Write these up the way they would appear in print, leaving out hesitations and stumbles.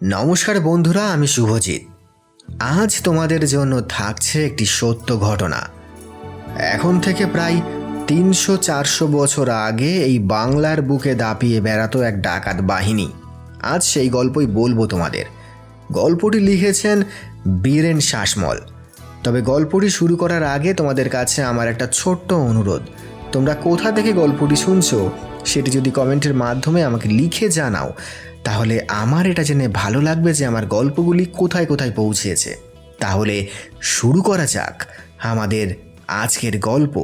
নমস্কার বন্ধুরা, আমি শুভজিৎ। আজ তোমাদের জন্য থাকছে একটি সত্য ঘটনা। এখন থেকে প্রায় 300-400 বছর আগে এই বাংলার বুকে দাপিয়ে বেড়াতো এক ডাকাত বাহিনী। আজ সেই গল্পই বলবো তোমাদের। গল্পটি লিখেছেন বীরেন শাসমল। তবে গল্পটি শুরু করার আগে তোমাদের কাছে আমার একটা ছোট্ট অনুরোধ, তোমরা কোথা থেকে গল্পটি শুনছো সেটি যদি কমেন্টের মাধ্যমে আমাকে লিখে জানাও, তাহলে আমার এটা জেনে ভালো লাগবে যে আমার গল্পগুলি কোথায় কোথায় পৌঁছেছে। তাহলে শুরু করা যাক আমাদের আজকের গল্প,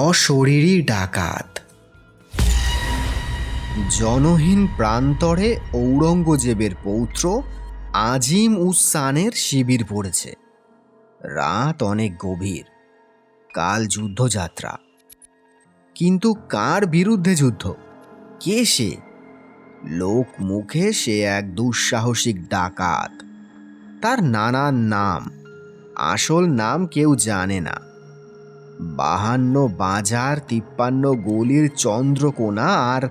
অশরীরী ডাকাত। জনহীন প্রান্তরে ঔরঙ্গজেবের পৌত্র আজিম উস-সানের শিবির পড়েছে। রাত অনেক গভীর, কাল যুদ্ধযাত্রা। কিন্তু কার বিরুদ্ধে যুদ্ধ? কে সে? লোক মুখে সে এক দুঃসাহসিক ডাকাত। তার নানান নাম, আসল নাম কেউ জানে না। 52 বাজার, 53 গলির চন্দ্রকোনা আর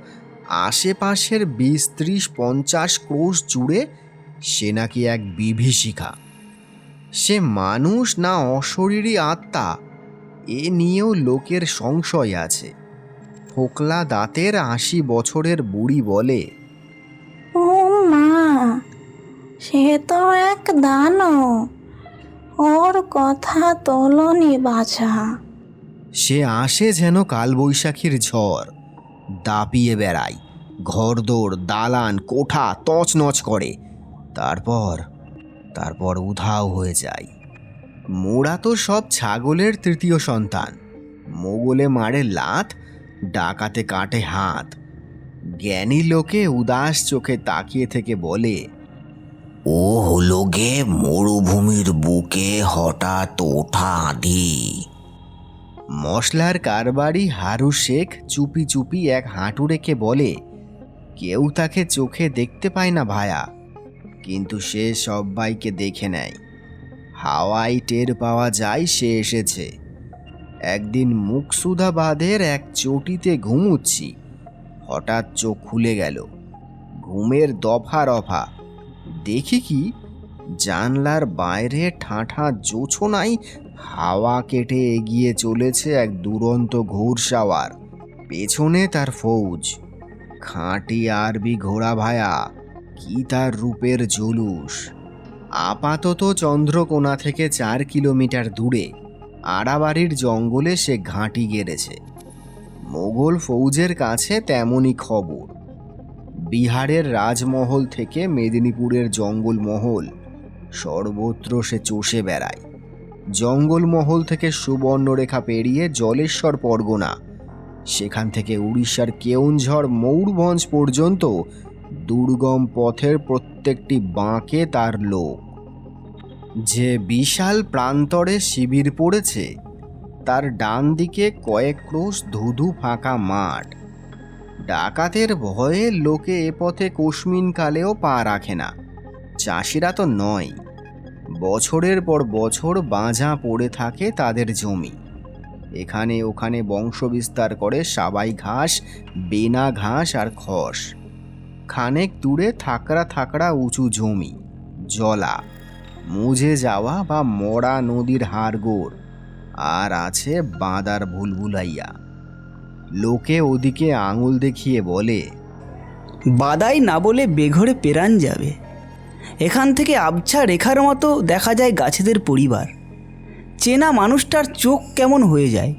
আশেপাশের 20-30-50 ক্রোশ জুড়ে সে নাকি এক বিভীষিকা। সে মানুষ না অশরীরী আত্মা, এ নিয়েও লোকের সংশয় আছে। ফোকলা দাঁতের 80 বছরের বুড়ি বলে, ও মা, সে তো এক দানব, ওর কথা তোলনি বাছা। সে আসে যেন কালবৈশাখীর ঝড়, দাপিয়ে বেড়ায়, ঘরদোর, দালান, কোঠা তছনছ করে, তারপর উধাও হয়ে যায়। মোড়া তো সব ছাগলের তৃতীয় সন্তান। মোগলে মারে লাত, ডাকাতে কাটে হাত। জ্ঞানী লোকে উদাস চোখে তাকিয়ে থেকে বলে, ও হলো গে মরুভূমির বুকে হঠাৎ ওঠা আঁধি। মশলার কারবারি হারু শেখ চুপি চুপি এক হাঁটু রেখে বলে, কেউ তাকে চোখে দেখতে পায় না ভায়া, কিন্তু সে সবাইকে দেখে নেয়। হাওয়ায় টের পাওয়া যায় সে এসেছে। একদিন মুকসুদাবাদের এক চটিতে ঘুমুচ্ছি, হঠাৎ চোখ খুলে গেল। ঘুমের দফা রফা দেখি কি, জানলার বাইরে ঠাঁঠা জোছনায় হাওয়া কেটে এগিয়ে চলেছে এক দুরন্ত ঘোড়সাওয়ার। পেছনে তার ফৌজ, খাঁটি আরবি ঘোড়া ভায়া, কি তার রূপের জুলুস। আপাতত চন্দ্রকোনা থেকে 4 কিলোমিটার দূরে আড়াবাড়ির জঙ্গলে সে ঘাঁটি গেড়েছে। মোগল ফৌজের কাছে তেমনই খবর। বিহারের রাজমহল থেকে মেদিনীপুরের জঙ্গলমহল, সর্বত্র সে চষে বেড়ায়। জঙ্গলমহল থেকে সুবর্ণরেখা পেরিয়ে জলেশ্বর পরগনা, সেখান থেকে উড়িষ্যার কেওনঝড় ময়ূরভঞ্জ পর্যন্ত দুর্গম পথের প্রত্যেকটি বাঁকে তার লোক। যে বিশাল প্রান্তরে শিবির পড়েছে, তার ডান দিকে কয়েক ক্রোশ ধুধু ফাঁকা মাঠ। ডাকাতের ভয়ে লোকে এ পথে কস্মিন কালেও পা রাখে না। চাষিরা তো নয়, বছরের পর বছর বাঁঝা পড়ে থাকে তাদের জমি। এখানে ওখানে বংশবিস্তার করে সাবাই ঘাস, বেনা ঘাস আর খস। খানেক দূরে থাকড়া থাকড়া উঁচু জমি, জলা, মুজে যাওয়া বা মরা নদীর হাড়গোড়, আর আছে বাঁদার ভুলভুলাইয়া। লোকে ওদিকে আঙুল দেখিয়ে বলে, বাদাই না বলে বেঘরে পেরান যাবে। এখান থেকে আবছা রেখার মতো দেখা যায় গাছেদের পরিবার। চেনা মানুষটার চোখ কেমন হয়ে যায়।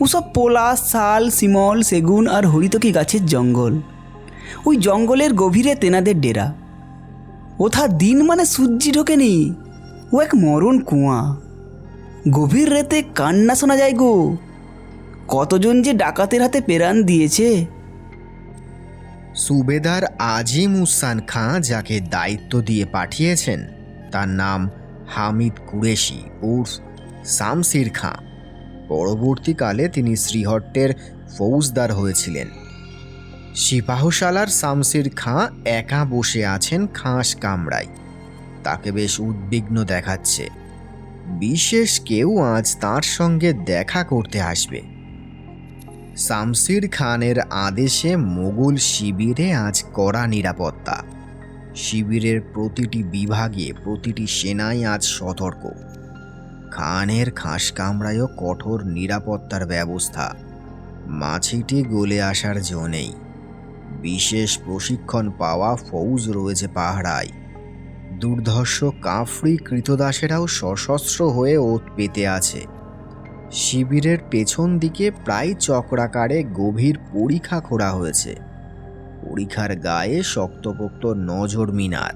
ওসব পলাশ, শাল, শিমল, সেগুন আর হরিতকি গাছের জঙ্গল। ওই জঙ্গলের গভীরে তেনাদের ডেরা। ওথা দিন মানে সূর্যি ঢোকেনি, ও এক মরণ কুয়া। গভীর রাতে কান্না শোনা যায় গো। কতজন যে ডাকাতের হাতে পেরান দিয়েছে। সুবেদার আজিম উস-সান খাঁ যাকে দায়িত্ব দিয়ে পাঠিয়েছেন, তার নাম হামিদ কুরেশি উর্ফ শামসির খাঁ। পরবর্তীকালে তিনি শ্রীহট্টের ফৌজদার হয়েছিলেন। সিপাহশালার শামসির খাঁ একা বসে আছেন খাস কামরায়। তাকে বেশ উদ্বিগ্ন দেখাচ্ছে। বিশেষ কেউ আজ তার সঙ্গে দেখা করতে আসবে। শামসির খানের আদেশে মোগল শিবিরে আজ কড়া নিরাপত্তা। শিবিরের প্রতিটি বিভাগে প্রতিটি সেনাই আজ সতর্ক। খানের খাস কামরায়ও কঠোর নিরাপত্তার ব্যবস্থা। মাছিটি গলে আসার জো নেই। বিশেষ প্রশিক্ষণ পাওয়া ফৌজ রয়েছে পাহারায়। দুর্ধর্ষ কাফরি কৃতদাসেরাও সশস্ত্র হয়ে ওত পেতে আছে। শিবিরের পেছন দিকে প্রায় চক্রাকারে গভীর পরিখা খোঁড়া হয়েছে। পরিখার গায়ে শক্তপোক্ত নজর মিনার।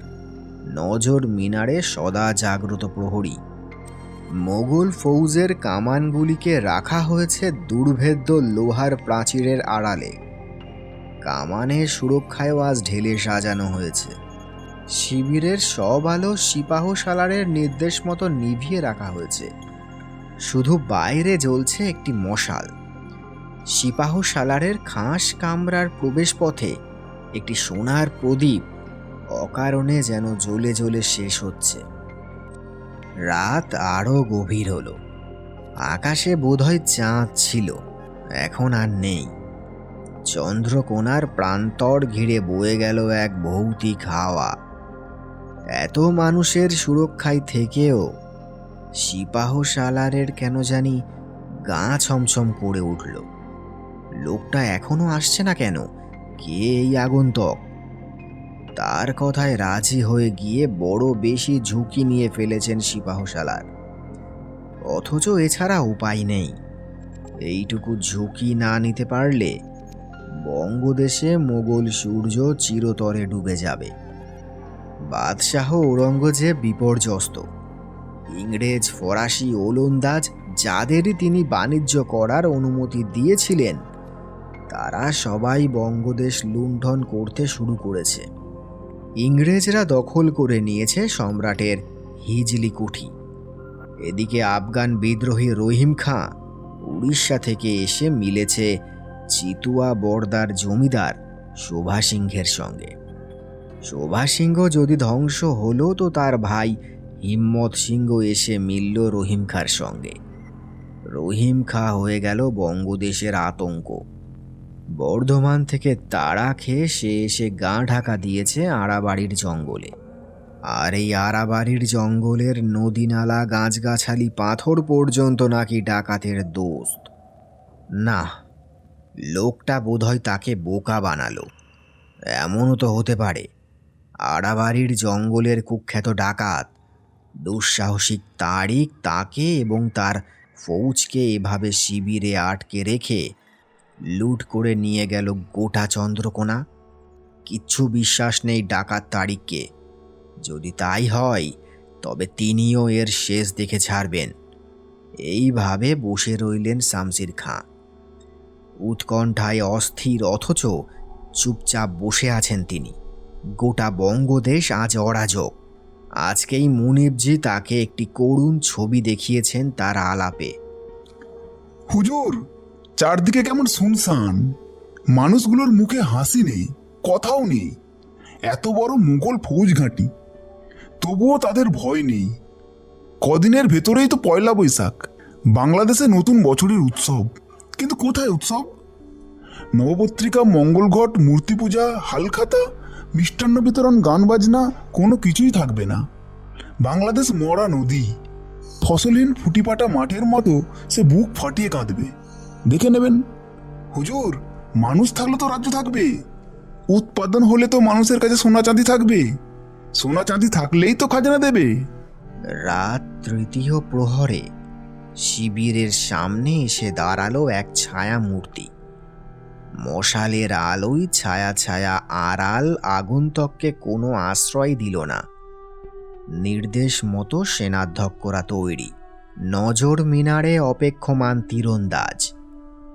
নজর মিনারে সদা জাগ্রত প্রহরী। মোগল ফৌজের কামানগুলিকে রাখা হয়েছে দুর্ভেদ্য লোহার প্রাচীরের আড়ালে। কামানের সুরক্ষায়ও আজ ঢেলে সাজানো হয়েছে। শিবিরের সব আলো সিপাহ সালারের নির্দেশ মতো নিভিয়ে রাখা হয়েছে। শুধু বাইরে জ্বলছে একটি মশাল। সিপাহ সালারের খাস কামরার প্রবেশপথে একটি সোনার প্রদীপ অকারণে যেন জ্বলে জ্বলে শেষ হচ্ছে। রাত আরো গভীর হলো। আকাশে বোধহয় চাঁদ ছিল, এখন আর নেই। চন্দ্রকোনার প্রান্তর ঘিরে বয়ে গেল এক ভৌতিক হাওয়া। এত মানুষের সুরক্ষায় থেকেও সিপাহ সালারের কেন জানি গা ছমছম করে উঠল। লোকটা এখনো আসছে না কেন? কে এই আগন্তুক? তার কথায় রাজি হয়ে গিয়ে বড় বেশি ঝুঁকি নিয়ে ফেলেছেন সিপাহ সালার। অথচ এছাড়া উপায় নেই। এইটুকু ঝুঁকি না নিতে পারলে বঙ্গদেশে মোগল সূর্য চিরতরে ডুবে যাবে। বাদশাহ ঔরঙ্গজেব বিপর্যস্ত। ইংরেজ, ফরাসি, ওলন্দাজ যাদেরই তিনি বাণিজ্য করার অনুমতি দিয়েছিলেন, তারা সবাই বঙ্গদেশ লুণ্ঠন করতে শুরু করেছে। ইংরেজরা দখল করে নিয়েছে সম্রাটের হিজলি কুঠি। এদিকে আফগান বিদ্রোহী রহিম খাঁ উড়িষ্যা থেকে এসে মিলেছে চিতুয়া বর্দার জমিদার শোভা সিংহের সঙ্গে। শোভা সিংহ যদি ধ্বংস হলো, তো তার ভাই হিম্মত সিংহ এসে মিলল রহিম খাঁর সঙ্গে। রহিম খাঁ হয়ে গেল বঙ্গদেশের আতঙ্ক। বর্ধমান থেকে তাড়া খেয়ে সে এসে গা ঢাকা দিয়েছে আড়াবাড়ির জঙ্গলে। আর এই আড়াবাড়ির জঙ্গলের নদী নালা, গাছগাছালি, পাথর পর্যন্ত নাকি ডাকাতের দোস্ত। না, লোকটা বোধহয় তাকে বোকা বানালো। এমনও তো হতে পারে আড়াবাড়ির জঙ্গলের কুখ্যাত ডাকাত দুঃসাহসিক তারিক তাকে এবং তার ফৌজকে এভাবে শিবিরে আটকে রেখে লুট করে নিয়ে গেল গোটা চন্দ্রকোনা। কিচ্ছু বিশ্বাস নেই ডাকাত তারিককে। যদি তাই হয়, তবে তিনিও এর শেষ দেখে ছাড়বেন। এইভাবে বসে রইলেন শামসির খাঁ। উৎকণ্ঠায় অস্থির, অথচ চুপচাপ বসে আছেন তিনি। গোটা বঙ্গদেশ আজ অরাজক। আজকেই মুনিবজি তাকে একটি করুণ ছবি দেখিয়েছেন তার আলাপে। হুজুর, চারদিকে কেমন শুনশান। মানুষগুলোর মুখে হাসি নেই, কথাও নেই। এত বড় মুঘল ফৌজ ঘাঁটি, তবুও তাদের ভয় নেই। কদিনের ভেতরেই তো পয়লা বৈশাখ, বাংলাদেশে নতুন বছরের উৎসব। কিন্তু কোথায় উৎসব? নবপত্রিকা, মঙ্গলঘট, মূর্তি পূজা, হালখাতা, মিষ্টান্ন বিতরণ, গান বাজনা, কোনো কিছুই থাকবে না। বাংলাদেশ মরা নদী, ফসলহীন ফুটিপাটা মাঠের মতো সে বুক ফাটিয়ে কাঁদবে। দেখে নেবেন হুজুর, মানুষ থাকলে তো রাজ্য থাকবে। উৎপাদন হলে তো মানুষের কাছে সোনা চাঁদি থাকবে। সোনা চাঁদি থাকলেই তো খাজনা দেবে। রাত তৃতীয় প্রহরে শিবিরের সামনে এসে দাঁড়ালো এক ছায়া মূর্তি। মশালের আলোয় ছায়া ছায়া আড়াল আগন্তুককে কোনো আশ্রয় দিল না। নির্দেশ মতো সেনাধ্যক্ষরা তৈরি। নজর মিনারে অপেক্ষমান তীরন্দাজ।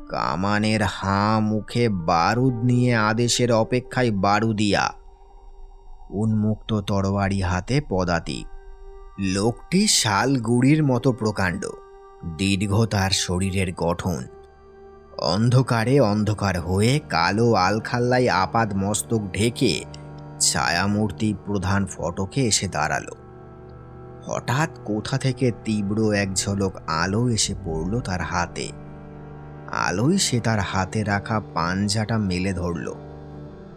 কামানের হাঁ মুখে বারুদ নিয়ে আদেশের অপেক্ষায় বারুদিয়া। উন্মুক্ত তরবারি হাতে পদাতিক। লোকটি শালগুড়ির মতো প্রকাণ্ড, দীর্ঘ তার শরীরের গঠন। অন্ধকারে অন্ধকার হয়ে কালো আলখাল্লায় আপাদ মস্তক ঢেকে ছায়ামূর্তি প্রধান ফটকে এসে দাঁড়ালো। হঠাৎ কোথা থেকে তীব্র এক ঝলক আলো এসে পড়ল তার হাতে। আলোয় সে তার হাতে রাখা পাঞ্জাটা মেলে ধরল।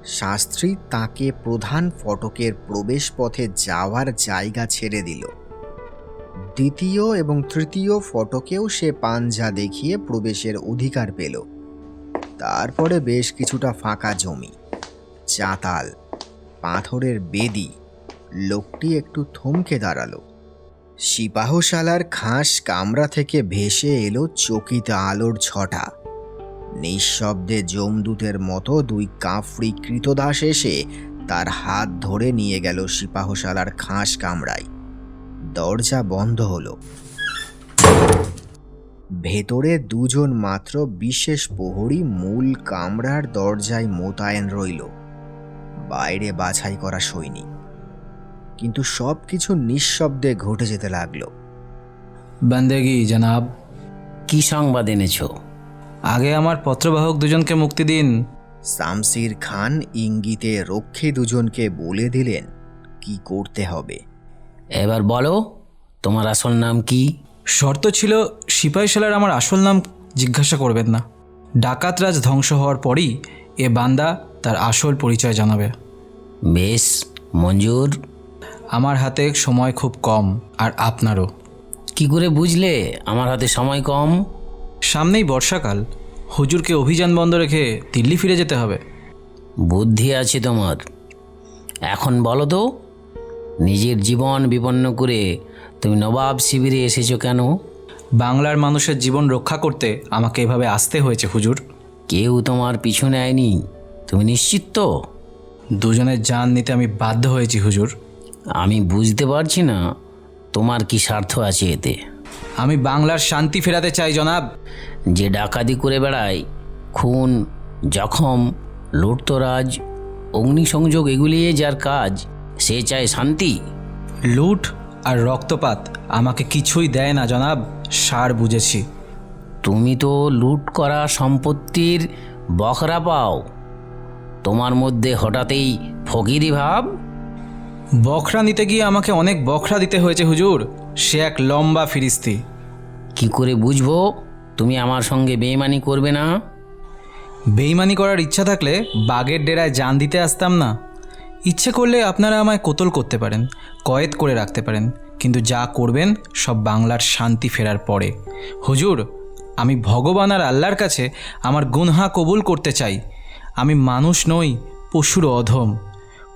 শাস্ত্রী তাকে প্রধান ফটকের প্রবেশপথে যাওয়ার জায়গা ছেড়ে দিল। দ্বিতীয় এবং তৃতীয় ফটকেও সে পাঞ্জা দেখিয়ে প্রবেশের অধিকার পেল। তারপরে বেশ কিছুটা ফাঁকা জমি, চাতাল, পাথরের বেদি। লোকটি একটু থমকে দাঁড়ালো। সিপাহশালার খাস কামরা থেকে ভেসে এলো চকিত আলোর ছটা। নিঃশব্দে যমদূতের মতো দুই কাফরি কৃতদাস এসে তার হাত ধরে নিয়ে গেল সিপাহশালার খাস কামরায়। দরজা বন্ধ হলো। ভেতরে দুজন মাত্র বিশেষ প্রহরী মূল কামরার দরজায় মোতায়েন রইল, বাইরে বাছাই করা সৈনিক। কিন্তু সবকিছু নিঃশব্দে ঘটে যেতে লাগলো। বন্দেগি জনাব। কি সংবাদ এনেছো? আগে আমার পত্রবাহক দুজনকে মুক্তি দিন। শামসির খান ইঙ্গিতে রক্ষী দুজনকে বলে দিলেন কি করতে হবে। এবার বলো, তোমার আসল নাম কি? শর্ত ছিল সিপাহীশালার আমার আসল নাম জিজ্ঞাসা করবেন না। ডাকাতরাজ ধ্বংস হওয়ার পরই এ বান্দা তার আসল পরিচয় জানাবে। বেশ, মঞ্জুর। আমার হাতে সময় খুব কম, আর আপনারও। কি করে বুঝলে আমার হাতে সময় কম? সামনেই বর্ষাকাল, হুজুরকে অভিযান বন্ধ রেখে দিল্লি ফিরে যেতে হবে। বুদ্ধি আছে তোমার। এখন বলো তো, নিজের জীবন বিপন্ন করে তুমি নবাব শিবিরে এসেছো কেন? বাংলার মানুষের জীবন রক্ষা করতে আমাকে এভাবে আসতে হয়েছে হুজুর। কেউ তোমার পিছু নেয়নি, তুমি নিশ্চিত তো? দুজনের জান নিতে আমি বাধ্য হয়েছি হুজুর। আমি বুঝতে পারছি না তোমার কি স্বার্থ আছে এতে। আমি বাংলার শান্তি ফেরাতে চাই জনাব। যে ডাকাতি করে বেড়ায়, খুন, জখম, লুটতরাজ, অগ্নিসংযোগ এগুলিয়ে যার কাজ, সে চায় শান্তি। লুট আর রক্তপাত আমাকে কিছুই দেয় না জনাব, সার বুঝেছি। তুমি তো লুট করা সম্পত্তির বখরা পাও। তোমার মধ্যে হঠাৎই ফকিরি ভাব। বখরা নিতে গিয়ে আমাকে অনেক বখরা দিতে হয়েছে হুজুর। সে এক লম্বা ফিরিস্তি। কি করে বুঝবো তুমি আমার সঙ্গে বেইমানি করবে না? বেইমানি করার ইচ্ছা থাকলে বাঘের ডেরায় জান দিতে আসতাম না। ইচ্ছে করলে আপনারা আমায় কোতল করতে পারেন, কয়েদ করে রাখতে পারেন, কিন্তু যা করবেন সব বাংলার শান্তি ফেরার পরে। হুজুর, আমি ভগবান আর আল্লাহর কাছে আমার গুনহা কবুল করতে চাই। আমি মানুষ নই, পশুর অধম।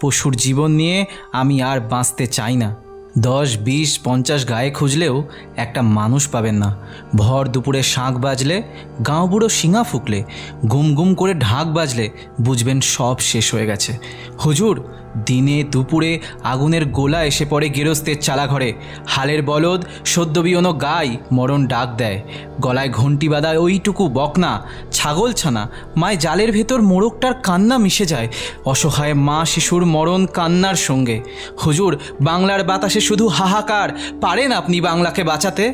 পশুর জীবন নিয়ে আমি আর বাঁচতে চাই না। 10, 20, 50 গায়ে খুঁজলেও একটা মানুষ পাবেন না। ভর দুপুরে শাঁখ বাজলে, গাঁও বুড়ো শিঙা ফুকলে, গুম গুম করে ঢাক বাজলে বুঝবেন সব শেষ হয়ে গেছে। হুজুর, দিনে দুপুরে আগুনের গোলা এসে পড়ে গেরস্তের চালাঘরে। হালের বলদ সদ্য বিয়নো গাই মরণ ডাক দেয়। গলায় ঘণ্টি বাঁধা ওইটুকু বকনা, ছাগল ছানা, মায় জালের ভেতর মোড়কটার কান্না মিশে যায় অসহায় মা শিশুর মরণ কান্নার সঙ্গে। হুজুর, বাংলার বাতাসে শুধু হাহাকার। পারেন আপনি বাংলাকে বাঁচাতে?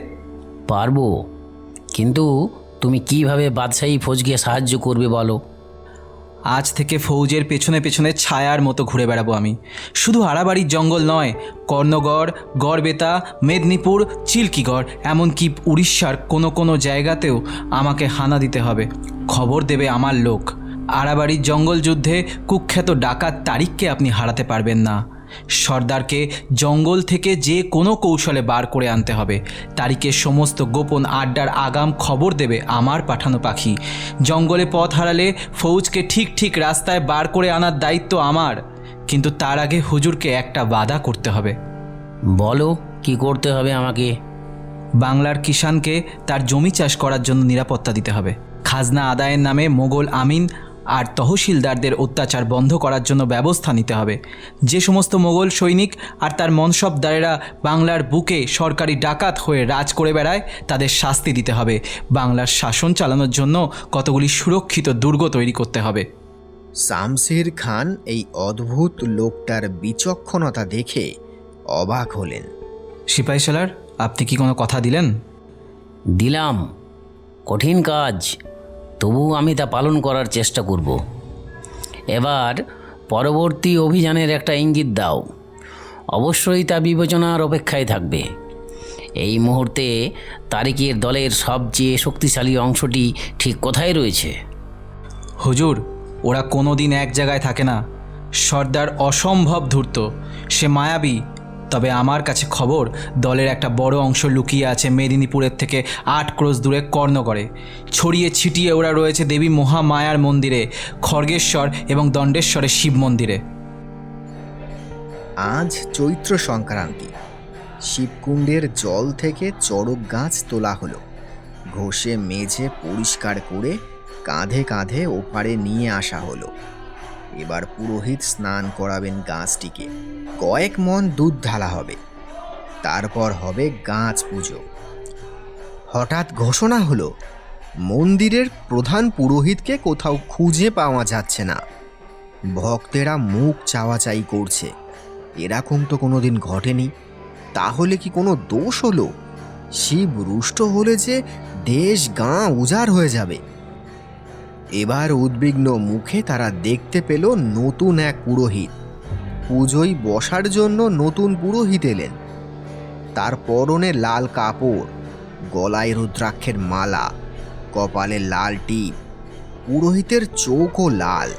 পারবো, কিন্তু তুমি কিভাবে বাদশাহী ফৌজকে সাহায্য করবে বলো? আজ থেকে ফৌজের পেছনে পেছনে ছায়ার মতো ঘুরে বেড়াবো আমি। শুধু আড়াবাড়ির জঙ্গল নয়, কর্ণগড়, গড়বেতা, মেদিনীপুর, চিল্কিগড়, এমনকি উড়িষ্যার কোনো কোনো জায়গাতেও আমাকে হানা দিতে হবে। খবর দেবে আমার লোক। আড়াবাড়ির জঙ্গল যুদ্ধে কুখ্যাত ডাকাত তারিককে আপনি হারাতে পারবেন না। সর্দারকে জঙ্গল থেকে যে কোনো কৌশলে বার করে আনতে হবে। তারিকের সমস্ত গোপন আড্ডার আগাম খবর দেবে আমার পাঠানো পাখি। জঙ্গলে পথ হারালে ফৌজকে ঠিক ঠিক রাস্তায় বার করে আনার দায়িত্ব আমার। কিন্তু তার আগে হুজুরকে একটা বাধা করতে হবে। বলো, কি করতে হবে আমাকে? বাংলার কিষানকে তার জমি চাষ করার জন্য নিরাপত্তা দিতে হবে। খাজনা আদায়ের নামে মোগল আমিন আর তহসিলদারদের অত্যাচার বন্ধ করার জন্য ব্যবস্থা নিতে হবে। যে সমস্ত মোগল সৈনিক আর তার মনসবদারেরা বাংলার বুকে সরকারি ডাকাত হয়ে রাজ করে বেড়ায়, তাদের শাস্তি দিতে হবে। বাংলার শাসন চালানোর জন্য কতগুলি সুরক্ষিত দুর্গ তৈরি করতে হবে। শামসির খান এই অদ্ভুত লোকটার বিচক্ষণতা দেখে অবাক হলেন। সিপাহীশালার, আপনি কি কোনো কথা দিলেন? দিলাম, কঠিন কাজ, তবু আমি তা পালন করার চেষ্টা করব। এবার পরবর্তী অভিযানের একটা ইঙ্গিত দাও। অবশ্যই তা বিবেচনার অপেক্ষায় থাকবে। এই মুহূর্তে তারিকের দলের সবচেয়ে শক্তিশালী অংশটি ঠিক কোথায় রয়েছে? হুজুর, ওরা কোনো দিন এক জায়গায় থাকে না। সর্দার অসম্ভব ধূর্ত, সে মায়াবী। তবে আমার কাছে খবর, দলের একটা বড় অংশ লুকিয়ে আছে মেদিনীপুরের থেকে 8 ক্রোশ দূরে কর্ণগড়ে। ছড়িয়ে ছিটিয়ে ওরা রয়েছে দেবী মহামায়ার মন্দিরে, খড়গেশ্বর এবং দণ্ডেশ্বরের শিব মন্দিরে। আজ চৈত্র সংক্রান্তি। শিবকুণ্ডের জল থেকে চড়ক গাছ তোলা হলো, ঘষে মেজে পরিষ্কার করে কাঁধে কাঁধে ওপারে নিয়ে আসা হলো। এবার পুরোহিত স্নান করাবেন গাছটিকে, কয়েক মণ দুধ ঢালা হবে, তারপর হবে গাছ পুজো। হঠাৎ ঘোষণা হলো, মন্দিরের প্রধান পুরোহিতকে কোথাও খুঁজে পাওয়া যাচ্ছে না। ভক্তেরা মুখ চাওয়াচাই করছে। এরকম তো কোনোদিন ঘটেনি। তাহলে কি কোনো দোষ হলো? শিব রুষ্ট হলে যে দেশ গাঁ উজাড় হয়ে যাবে। এবার উদ্বিগ্ন মুখে তারা দেখতে পেল নতুন এক পুরোহিত। পুজোয় বসার জন্য নতুন পুরোহিত এলেন। তার পরনে লাল কাপড়, গলায় রুদ্রাক্ষের মালা, কপালে লাল টিপ। পুরোহিতের চোখও লাল।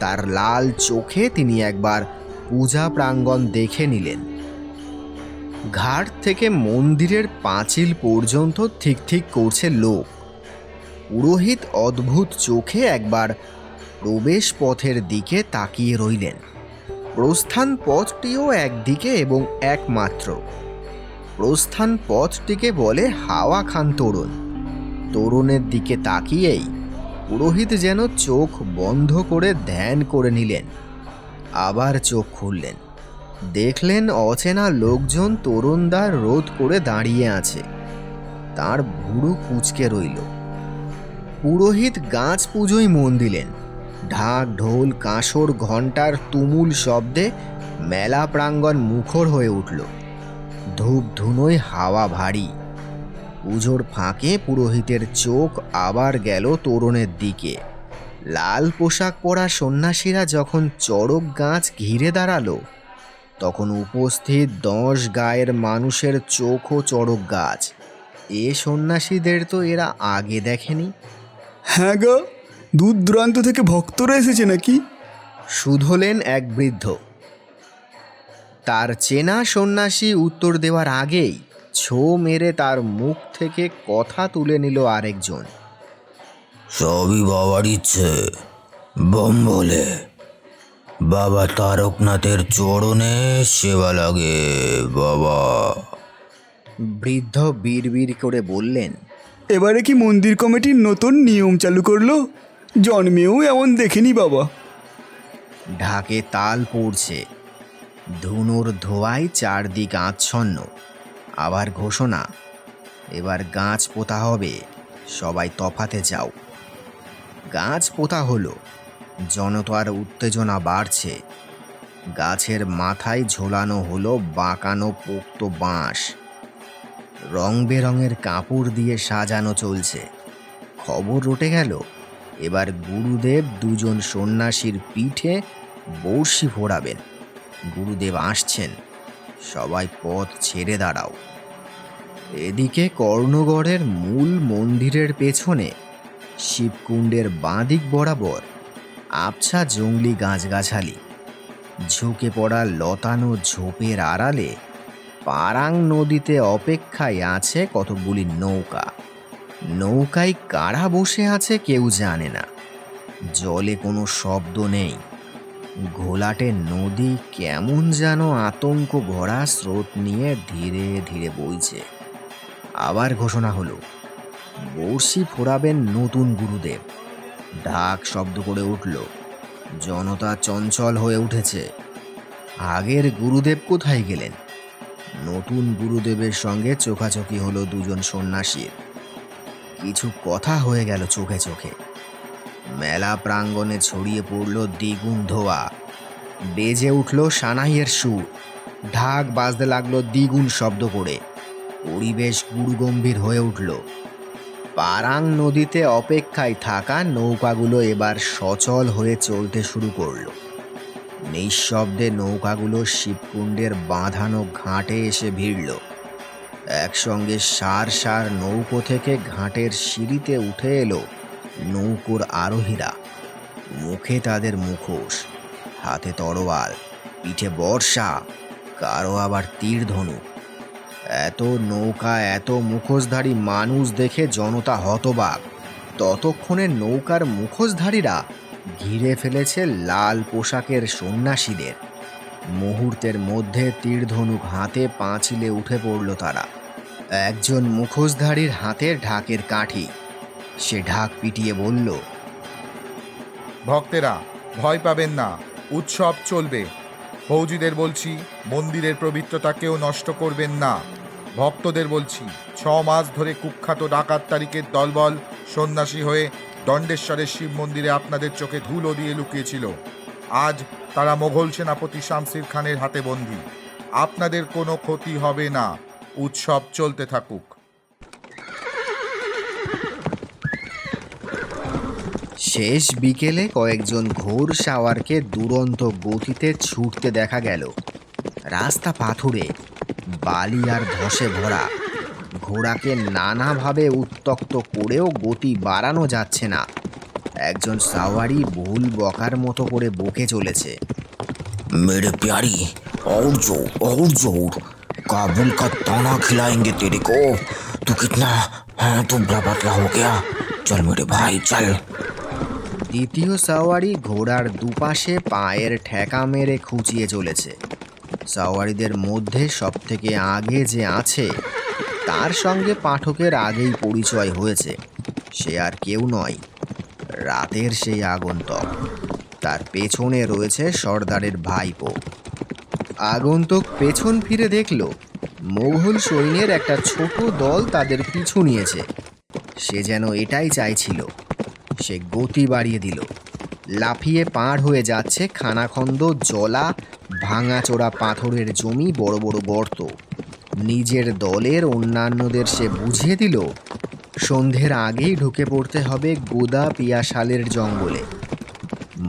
তার লাল চোখে তিনি একবার পূজা প্রাঙ্গণ দেখে নিলেন। ঘাট থেকে মন্দিরের পাঁচিল পর্যন্ত ঠিক ঠিক করছে লোক। পুরোহিত অদ্ভুত চোখে একবার প্রবেশ পথের দিকে তাকিয়ে রইলেন। প্রস্থান পথটিও একদিকে এবং একমাত্র। প্রস্থান পথটিকে বলে হাওয়া খান তোরণ। তোরণের দিকে তাকিয়েই পুরোহিত যেন চোখ বন্ধ করে ধ্যান করে নিলেন। আবার চোখ খুললেন, দেখলেন অচেনা লোকজন তোরণদ্বার রোধ করে দাঁড়িয়ে আছে। তার ভুরু কুঁচকে রইল। পুরোহিত গাছ পুজোয় মন দিলেন। ঢাক ঢোল কাঁসর ঘণ্টার তুমুল শব্দে মেলা প্রাঙ্গণ মুখর হয়ে উঠল। ধূপ ধুনোয় হাওয়া ভারী। পুজোর ফাঁকে পুরোহিতের চোখ আবার গেল তোরণের দিকে। লাল পোশাক পরা সন্ন্যাসীরা যখন চড়ক গাছ ঘিরে দাঁড়ালো, তখন উপস্থিত 10 গায়ের মানুষের চোখও চড়ক গাছ। এ সন্ন্যাসীদের তো এরা আগে দেখেনি। হ্যাঁ গো, দূর দূরান্ত থেকে ভক্তরা এসেছে নাকি? শুধলেন এক বৃদ্ধ। তার চেনা সন্ন্যাসী উত্তর দেওয়ার আগেই ছো মেরে তার মুখ থেকে কথা তুলে নিল আরেকজন। সবই বাবার ইচ্ছে, বম বলে। বাবা তারকনাথের চরণে সেবা লাগে বাবা। বৃদ্ধ বিড়বিড় করে বললেন, এবারে কি মন্দির কমিটির নতুন নিয়ম চালু করলো? জন্মেও এমন দেখেনি বাবা। ঢাকে তাল পড়ছে, ধুনোর ধোঁয়ায় চারদিক আচ্ছন্ন। আবার ঘোষণা, এবার গাছ পোতা হবে, সবাই তফাতে যাও। গাছ পোতা হলো। জনতার উত্তেজনা বাড়ছে। গাছের মাথায় ঝোলানো হলো বাঁকানো পোক্ত বাঁশ। রং বেরঙের কাপড় দিয়ে সাজানো চলছে। খবর রটে গেল, এবার গুরুদেব 2 সন্ন্যাসীর পিঠে বড়শি ফোড়াবেন। গুরুদেব আসছেন, সবাই পথ ছেড়ে দাঁড়াও। এদিকে কর্ণগড়ের মূল মন্দিরের পেছনে শিবকুণ্ডের বাঁদিক বরাবর আবছা জংলি গাছগাছালি। ঝুঁকে পড়া লতানো ঝোপের আড়ালে পারাং নদীতে অপেক্ষায় আছে কতগুলি নৌকা। নৌকায় কারা বসে আছে কেউ জানে না। জলে কোনো শব্দ নেই। ঘোলাটে নদী কেমন যেন আতঙ্ক ভরা স্রোত নিয়ে ধীরে ধীরে বইছে। আবার ঘোষণা হলো, বড়শি ফোড়াবেন নতুন গুরুদেব। ঢাক শব্দ করে উঠল। জনতা চঞ্চল হয়ে উঠেছে। আগের গুরুদেব কোথায় গেলেন? নতুন গুরুদেবের সঙ্গে চোখাচোখি হলো 2 সন্ন্যাসীর। কিছু কথা হয়ে গেল চোখে চোখে। মেলা প্রাঙ্গণে ছড়িয়ে পড়ল দ্বিগুণ ধোয়া। বেজে উঠল সানাইয়ের সুর। ঢাক বাজতে লাগলো দ্বিগুণ শব্দ করে। পরিবেশ গুরুগম্ভীর হয়ে উঠল। পারাং নদীতে অপেক্ষায় থাকা নৌকাগুলো এবার সচল হয়ে চলতে শুরু করলো। নিঃশব্দে নৌকাগুলো শিবকুণ্ডের বাঁধানো ঘাটে এসে ভিড়ল। একসঙ্গে সার সার নৌকো থেকে ঘাটের সিঁড়িতে উঠে এলো নৌকোর আরোহীরা। মুখে তাদের মুখোশ, হাতে তরোয়াল, পিঠে বর্ষা, কারো আবার তীর ধনুক। এত নৌকা, এত মুখোশধারী মানুষ দেখে জনতা হতবাক। ততক্ষণে নৌকার মুখোশধারীরা ঘিরে ফেলেছে লাল পোশাকের সন্ন্যাসীদের। মুহূর্তের মধ্যে তীর ধনুক হাতে পাঁচিলে উঠে পড়ল তারা। একজন মুখোশধারীর হাতে ঢাকের কাঠি। সে ঢাক পিটিয়ে বলল, ভক্তেরা ভয় পাবেন না, উৎসব চলবে। ফৌজিদের বলছি, মন্দিরের পবিত্রতা কেউ নষ্ট করবেন না। ভক্তদের বলছি, 6 মাস ধরে কুখ্যাত ডাকাত তারিকের দলবল সন্ন্যাসী হয়ে দণ্ডেশ্বরের শিব মন্দিরে আপনাদের চোখে ধুলো দিয়ে লুকিয়েছিল। আজ তারা মোগল সেনাপতি শামসির খানের হাতে বন্দী। আপনাদের কোনো ক্ষতি হবে না, উৎসব চলতে থাকুক। শেষ বিকেলে কয়েকজন ঘোর সাওয়ারকে দুরন্ত গতিতে ছুটতে দেখা গেল। রাস্তা পাথুরে, বালি আর ধসে ভরা। ঘোড়াকে নানাভাবে উত্ত্যক্ত করেও গতি বাড়ানো যাচ্ছে না। একজন সাওয়ারি ভুল বকার মতো করে বকে চলেছে, मेरे प्यारी और जोर काबुल का ताना खिलाएंगे तेरे को। तू कितना दुबला पतला हो गया। चल मेरे भाई चल। দ্বিতীয় সাওয়ারি ঘোড়ার দুপাশে পায়ের ঠেকা মেরে খুঁচিয়ে চলেছে। সাওয়ারিদের মধ্যে সবথেকে আগে যে আছে তার সঙ্গে পাঠকের আগেই পরিচয় হয়েছে। সে আর কেউ নয়, রাতের সেই আগন্তুক। তার পেছনে রয়েছে সর্দারের ভাইপো। আগন্তুক পেছন ফিরে দেখল মোগল সৈন্যের একটা ছোট দল তাদের পিছু নিয়েছে। সে যেন এটাই চাইছিল। সে গতি বাড়িয়ে দিল। লাফিয়ে পার হয়ে যাচ্ছে খানাখন্দ, জলা, ভাঙাচোরা পাথরের জমি, বড় বড় গর্ত। নিজের দলের অন্যান্যদের সে বুঝিয়ে দিল সন্ধ্যের আগেই ঢুকে পড়তে হবে গোদা পিয়াশালের জঙ্গলে।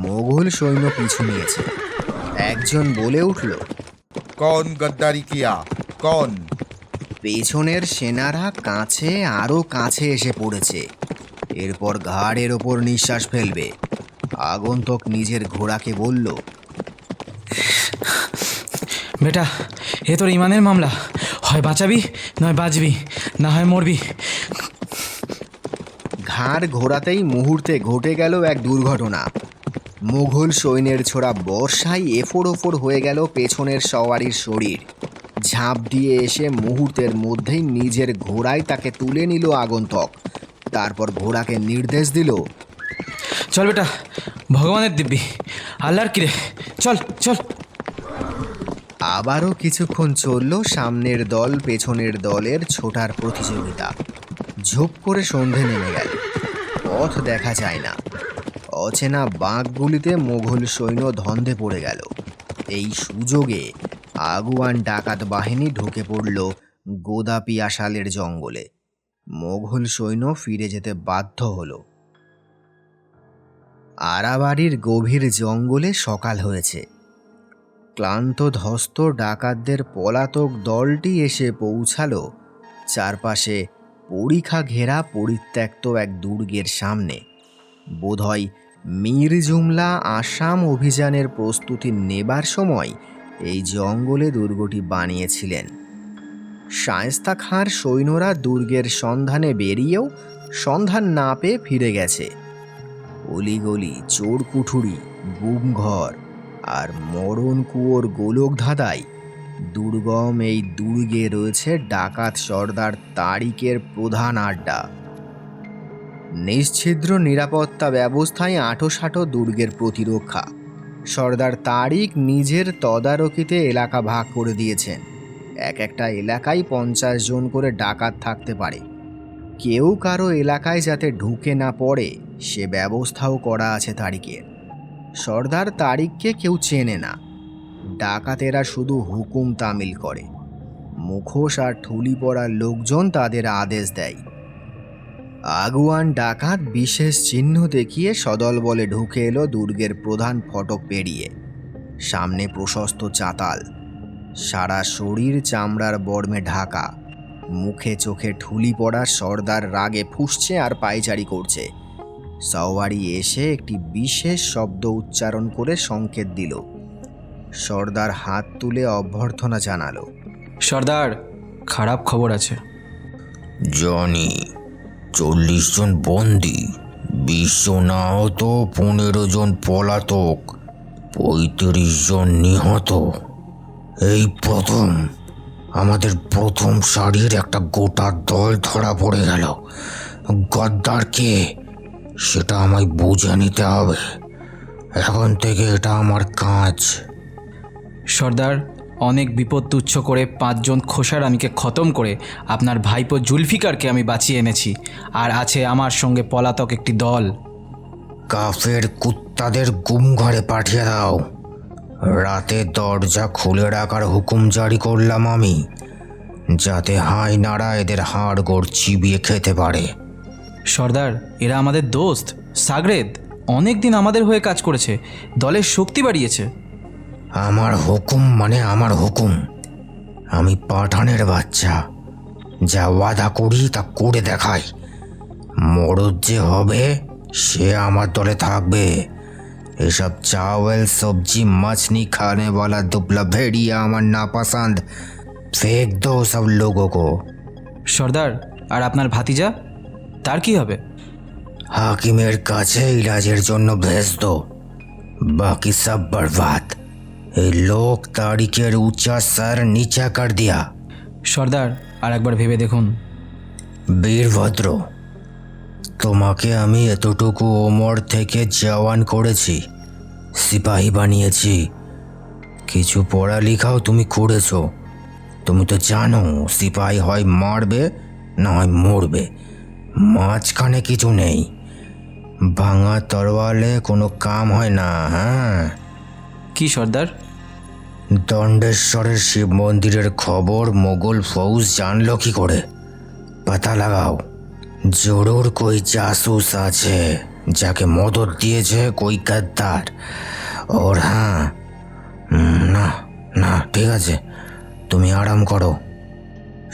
মোগল সৈন্য পিছু নিয়েছে। একজন বলে উঠল, কন গদ্দারি কিয়া, কন? পেছনের সেনারা কাছে, আরও কাছে এসে পড়েছে। এরপর ঘাড়ের ওপর নিঃশ্বাস ফেলবে। আগন্তুক নিজের ঘোড়াকে বলল, বেটা, এ তোর ইমানের মামলা। হয় বাঁচাবি, নয় বাঁচবি, না হয় মরবি। ঘাড় ঘোরাতেই মুহূর্তে ঘটে গেল এক দুর্ঘটনা। মুঘল সৈন্যের ছোড়া বর্ষায় এফোড় ওফোর হয়ে গেল পেছনের সওয়ারির শরীর। ঝাঁপ দিয়ে এসে মুহূর্তের মধ্যেই নিজের ঘোড়ায় তাকে তুলে নিল আগন্তুক। তারপর ঘোড়াকে নির্দেশ দিল, চল বেটা, ভগবানের দিব্যি, আল্লাহর কিরে, চল চল। আবারও কিছুক্ষণ চলল সামনের দল পেছনের দলের ছোটার প্রতিযোগিতা। ঝুপ করে সন্ধে নেমে গেল। পথ দেখা যায় না। অচেনা বাঁকগুলিতে মোগল সৈন্য ধন্দে পড়ে গেল। এই সুযোগে আগুয়ান ডাকাত বাহিনী ঢুকে পড়ল গোদা পিয়াশালের জঙ্গলে। মোগল সৈন্য ফিরে যেতে বাধ্য হল। আরাবাড়ির গভীর জঙ্গলে সকাল হয়েছে। ক্লান্ত ধস্ত ডাকাতদের পলাতক দলটি এসে পৌঁছালো চারপাশে পরিখা ঘেরা পরিত্যক্ত এক দুর্গের সামনে। বোধহয় মীর জুমলা আসাম অভিযানের প্রস্তুতি নেবার সময় এই জঙ্গলে দুর্গটি বানিয়েছিলেন। শায়েস্তা খাঁর সৈন্যরা দুর্গের সন্ধানে বেরিয়েও সন্ধান না পেয়ে ফিরে গেছে। অলিগলি, চোর কুঠুরি, গুমঘর আর মরণ কুয়োর গোলক ধাঁধায় দুর্গম এই দুর্গে রয়েছে ডাকাত সর্দার তারিকের প্রধান আড্ডা। নিশ্ছিদ্র নিরাপত্তা ব্যবস্থায় আঁটোসাঁটো দুর্গের প্রতিরক্ষা। সর্দার তারিক নিজের তদারকিতে এলাকা ভাগ করে দিয়েছেন। এক একটা এলাকায় 50 জন করে ডাকাত থাকতে পারে। কেউ কারো এলাকায় যাতে ঢুকে না পড়ে সে ব্যবস্থাও করা আছে তারিকের। সর্দার তারিককে কেউ চেনে না। ডাকাতেরা শুধু হুকুম তামিল করে। মুখোশ আর ঠুলি পরা লোকজন তাদের আদেশ দেয়। আগুয়ান ডাকাত বিশেষ চিহ্ন দেখিয়ে সদল বলে ঢুকে এলো দুর্গের প্রধান ফটক পেরিয়ে। সামনে প্রশস্ত চাতাল, সারা শরীর চামড়ার বর্মে ঢাকা। মুখে চোখে ঠুলি পড়া সর্দার রাগে ফুঁসছে আর পায়চারি করছে। সাওয়ারি এসে একটি বিশেষ শব্দ উচ্চারণ করে সংকেত দিল। সর্দার হাত তুলে অভ্যর্থনা জানালো। সর্দার, খারাপ খবর আছে। জানি, 40 জন বন্দি, 20 জন আহত, 15 জন পলাতক, 35 জন নিহত। এই প্রথম আমাদের প্রথম সারির একটা গোটা দল ধরা পড়ে গেল। গদ্দার কে সেটা আমায় বুঝে নিতে হবে। এখন থেকে এটা আমার কাজ। সর্দার, অনেক বিপদ তুচ্ছ করে 5 জন খোসারামিকে খতম করে আপনার ভাইপো জুলফিকারকে আমি বাঁচিয়ে এনেছি। আর আছে আমার সঙ্গে পলাতক একটি দল। কাফের কুত্তাদের গুম ঘরে পাঠিয়ে দাও। রাতে দরজা খুলে রাখার হুকুম জারি করলাম আমি, যাতে হাইনারা এদের হাড়গোড় চিবিয়ে খেতে পারে। সর্দার, এরা আমাদের দোস্ত, সাগরেদ। অনেক দিন আমাদের হয়ে কাজ করেছে, দলের শক্তি বাড়িয়েছে। আমার হুকুম মানে আমার হুকুম। আমি পাঠানের বাচ্চা, যা ওয়াদা করি তা করে দেখাই। মরদ যে হবে সে আমার দলে থাকবে। এসব চাওয়াল সবজি मछली खाने वाला दुबला भेड़िया আমার না পছন্দ। फेंक दो सब लोगों को। সর্দার, আর আপনার ভাতিজা, তার কি হবে? হাকিমের কাছে ইলাজের জন্য ভেজ দো, বাকি সব বরবাদ। এই লোক তারিখের উঁচা স্যার নিচা কর দিয়া। সর্দার, আর একবার ভেবে দেখুন। বীরভদ্র, তোমাকে আমি এতটুকু ওমর থেকে জওয়ান করেছি, সিপাহী বানিয়েছি। কিছু পড়ালেখাও তুমি করেছো। তুমি তো জানো সিপাহী হয় মারবে না হয় মরবে, মাঝখানে কিছু নেই। ভাঙা তরোয়ালে কোনো কাম হয় না। হ্যাঁ, কি সর্দার? দণ্ডেশ্বরের শিব মন্দিরের খবর মোগল ফৌজ জানলো কি করে? পাতা লাগাও। জরুর কই জাসুস আছে যাকে মদত দিয়েছে কই গদ্দার। ওর হ্যাঁ, না না, ঠিক আছে, তুমি আরাম করো।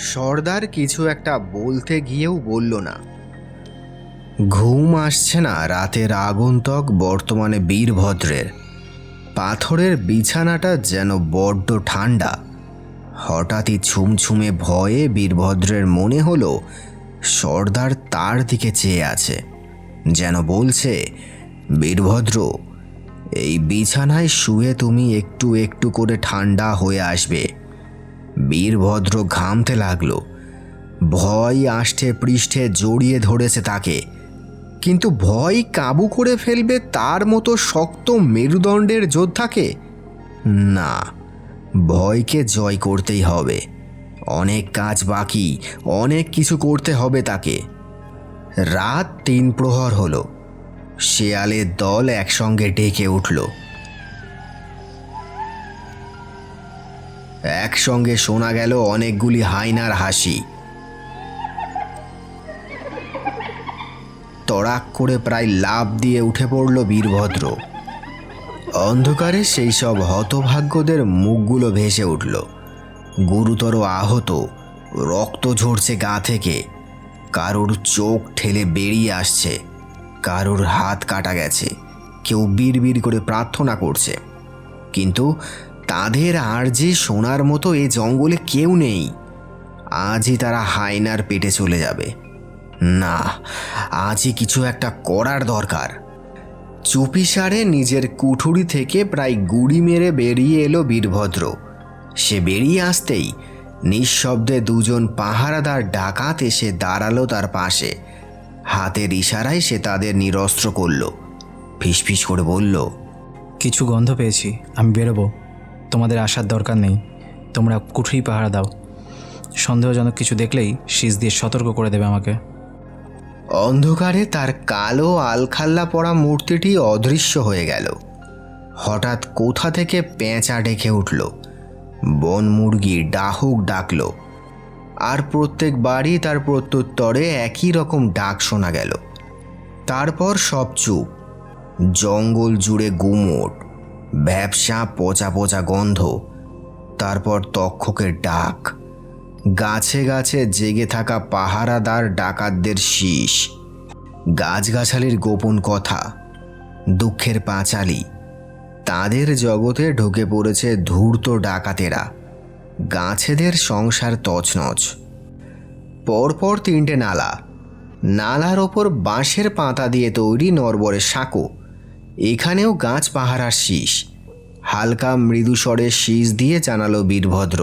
সর্দার কিছু একটা বলতে গিয়েও বলল না। ঘুম আসছে না রাতের আগন্তুক বর্তমানে বীরভদ্রের। পাথরের বিছানাটা যেন বড্ড ঠান্ডা। হঠাৎই ছুমছুমে ভয়ে বীরভদ্রের মনে হলো সর্দার তার দিকে চেয়ে আছে, যেন বলছে, বীরভদ্র, এই বিছানায় শুয়ে তুমি একটু একটু করে ঠান্ডা হয়ে আসবে। বীরভদ্র ঘামতে লাগলো। ভয় আষ্টে পৃষ্ঠে জড়িয়ে ধরেছে তাকে, কিন্তু ভয় কাবু করে ফেলবে তার মতো শক্ত মেরুদণ্ডের যোদ্ধাকে? না, ভয়কে জয় করতেই হবে। অনেক কাজ বাকি, অনেক কিছু করতে হবে তাকে। রাত 3 প্রহর হলো। শেয়ালের দল একসঙ্গে ডেকে উঠল। একসঙ্গে শোনা গেল অনেকগুলি হাইনার হাসি। তড়াক করে প্রায় লাফ দিয়ে উঠে পড়ল বীরভদ্র। অন্ধকারে সেই সব হতভাগ্যদের মুখগুলো ভেসে উঠল। গুরুতর আহত, রক্ত ঝরছে গা থেকে। কারোর চোখ ঠেলে বেরিয়ে আসছে, কারোর হাত কাটা গেছে, কেউ বিড়বিড় করে প্রার্থনা করছে। কিন্তু তাদের আর যে শোনার মতো এ জঙ্গলে কেউ নেই। আজই তারা হায়নার পেটে চলে যাবে। না, আজই কিছু একটা করার দরকার। চুপিসারে নিজের কুঠুরি থেকে প্রায় গুড়ি মেরে বেরিয়ে এলো বীরভদ্র। সে বেরিয়ে আসতেই নিঃশব্দে 2 জন পাহারাদার ডাকাত এসে দাঁড়ালো তার পাশে। হাতের ইশারায় সে তাদের নিরস্ত্র করল। ফিসফিস করে বলল, কিছু গন্ধ পেয়েছি, আমি বেরোবো। তোমাদের আসার দরকার নেই, তোমরা কুঠরি পাহারা দাও। সন্দেহজনক কিছু দেখলেই শীষ দিয়ে সতর্ক করে দেবে আমাকে। অন্ধকারে তার কালো আলখাল্লা পড়া মূর্তিটি অদৃশ্য হয়ে গেল। হঠাৎ কোথা থেকে পেঁচা ডেকে উঠল, বন মুরগি ডাহুক ডাকল, আর প্রত্যেকবারই তার প্রত্যুত্তরে একই রকম ডাক শোনা গেল। তারপর সব চুপ। জঙ্গল জুড়ে গুমোট, ব্যবসা, পচা পচা গন্ধ। তারপর তক্ষকের ডাক, গাছে গাছে জেগে থাকা পাহারাদার ডাকাতদের শীষ। গাছগাছালির গোপন কথা, দুঃখের পাঁচালী, তাদের জগতে ঢুকে পড়েছে ধূর্ত ডাকাতেরা। গাছেদের সংসার তছনছ। পরপর 3টে নালা, নালার ওপর বাঁশের পাতা দিয়ে তৈরি নরবরের সাঁকো। এখানেও গাছ পাহারার শীষ। হালকা মৃদু স্বরের শীষ দিয়ে জানালো বীরভদ্র,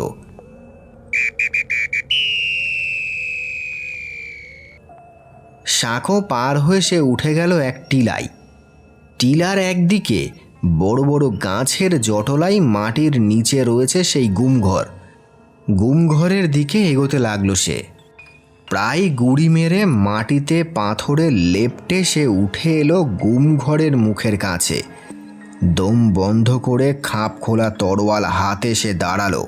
সাঁকো পার হয়ে সে উঠে গেল এক টিলায়। টিলার একদিকে বড় বড় গাছের জটলাই, মাটির নিচে রয়েছে সেই গুমঘর। গুমঘরের দিকে এগোতে লাগলো সে। প্রায় গুড়ি মেরে মাটিতে পাথরে লেপটে সে উঠে এলো গুমঘরের মুখের কাছে। দম বন্ধ করে খাপ খোলা তরোয়াল হাতে সে দাঁড়ালো।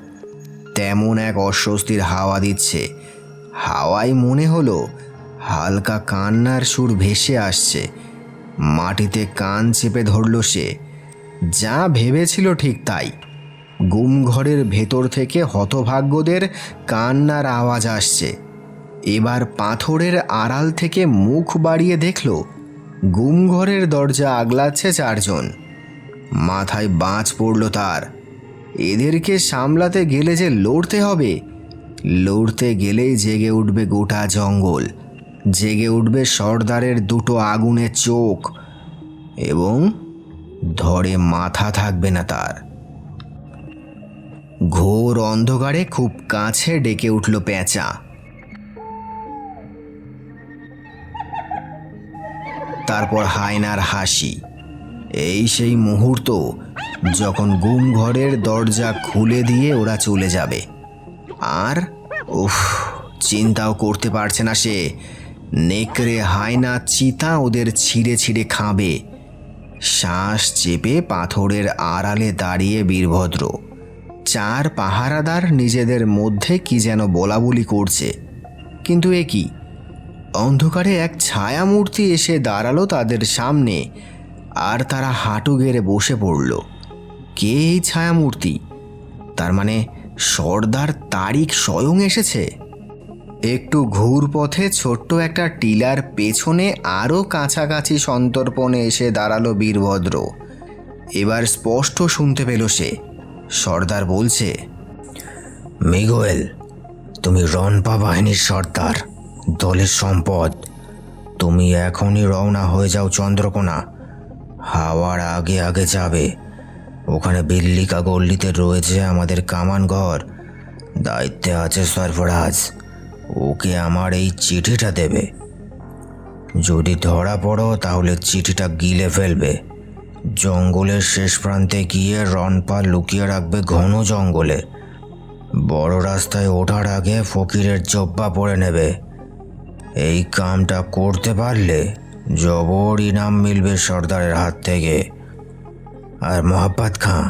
তেমন এক অস্বস্তির হাওয়া দিচ্ছে। হাওয়ায় মনে হলো হালকা কান্নার সুর ভেসে আসছে। মাটিতে কান চেপে ধরল সে। যা ভেবেছিল ঠিক তাই। গুমঘরের ভেতর থেকে হতভাগ্যদের কান্নার আওয়াজ আসছে। এবার পাথরের আড়াল থেকে মুখ বাড়িয়ে দেখল গুমঘরের দরজা আগলাচ্ছে 4 জন। মাথায় বাজ পড়ল তার। এদেরকে সামলাতে গেলে যে লড়তে হবে। লড়তে গেলেই জেগে উঠবে গোটা জঙ্গল, জেগে উঠবে সর্দারের 2টো আগুনের চোখ, এবং ধরে মাথা থাকবে না তার। ঘোর অন্ধকারে খুব কাছে ডেকে উঠল পেঁচা। তারপর হায়নার হাসি। এই সেই মুহূর্ত যখন গুমঘরের দরজা খুলে দিয়ে ওরা চলে যাবে। আর চিন্তাও করতে পারছে না সে। নেকড়ে হায়না চিতা ওদের ছিঁড়ে ছিঁড়ে খাবে। শ্বাস চেপে পাথরের আড়ালে দাঁড়িয়ে বীরভদ্র। 4 পাহারাদার নিজেদের মধ্যে কি যেন বলাবলি করছে। কিন্তু এ কি? অন্ধকারে এক ছায়ামূর্তি এসে দাঁড়ালো তাদের সামনে, আর তারা হাঁটু গেড়ে বসে পড়ল। কে এই ছায়ামূর্তি? তার মানে সর্দার তারিক স্বয়ং এসেছে। একটু ঘুর পথে ছোট্ট একটা টিলার পেছনে আরও কাছাকাছি সন্তর্পণে এসে দাঁড়ালো বীরভদ্র। এবার স্পষ্ট শুনতে পেল সে। সর্দার বলছে, মিগুয়েল, তুমি রনপা বাহিনীর সর্দার, দলের সম্পদ। তুমি এখনই রওনা হয়ে যাও চন্দ্রকোনা। হাওয়ার আগে আগে যাবে। ওখানে বিল্লিকা গল্লিতে রয়েছে আমাদের কামান ঘর। দায়িত্বে আছে সরফরাজ। ওকে আমার এই চিঠিটা দেবে। যদি ধরা পড়ো তাহলে চিঠিটা গিলে ফেলবে। জঙ্গলের শেষ প্রান্তে গিয়ে রনপা লুকিয়ে রাখবে ঘন জঙ্গলে। বড় রাস্তায় ওঠার আগে ফকিরের জব্বা পরে নেবে। এই কামটা করতে পারলে জবর ইনাম মিলবে সর্দারের হাত থেকে। আর মোহাব্বত খাঁ,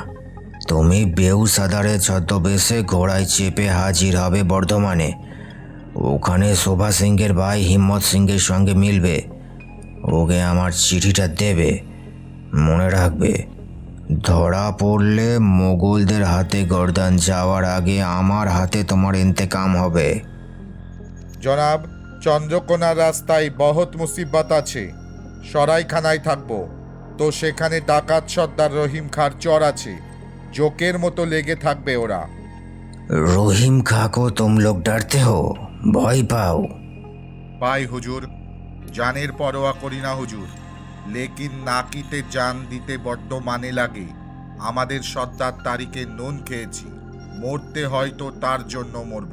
তুমি বেউ সাদারে ছদ্মবেশে ঘোড়ায় চেপে হাজির হবে বর্ধমানে। ওখানে শোভা সিংয়ের ভাই হিম্মত সিংয়ের সঙ্গে মিলবে। ওকে আমার চিঠিটা দেবে। মনে রাখবে, ধরা পড়লে মোগলদের হাতে গর্দান যাওয়ার আগে আমার হাতে তোমার ইন্তেকাম হবে। জনাব, চন্দ্রকোনা রাস্তায় বহুত মুসিবত আছে। সরাইখানায় থাকবো তো সেখানে ডাকাত সর্দার রহিম খাঁর চর আছে। জোকের মতো লেগে থাকবে ওরা। রহিম খা কো তুম লোক ডরতে হো, ভয় পাও? পাই হুজুর, জানের পরোয়া করি না হুজুর। লেকিন নাকিতে জান দিতে বড্ড মানে লাগে। আমাদের সর্দার তারিখে নুন খেয়েছি, মরতে হয়তো তার জন্য মরব।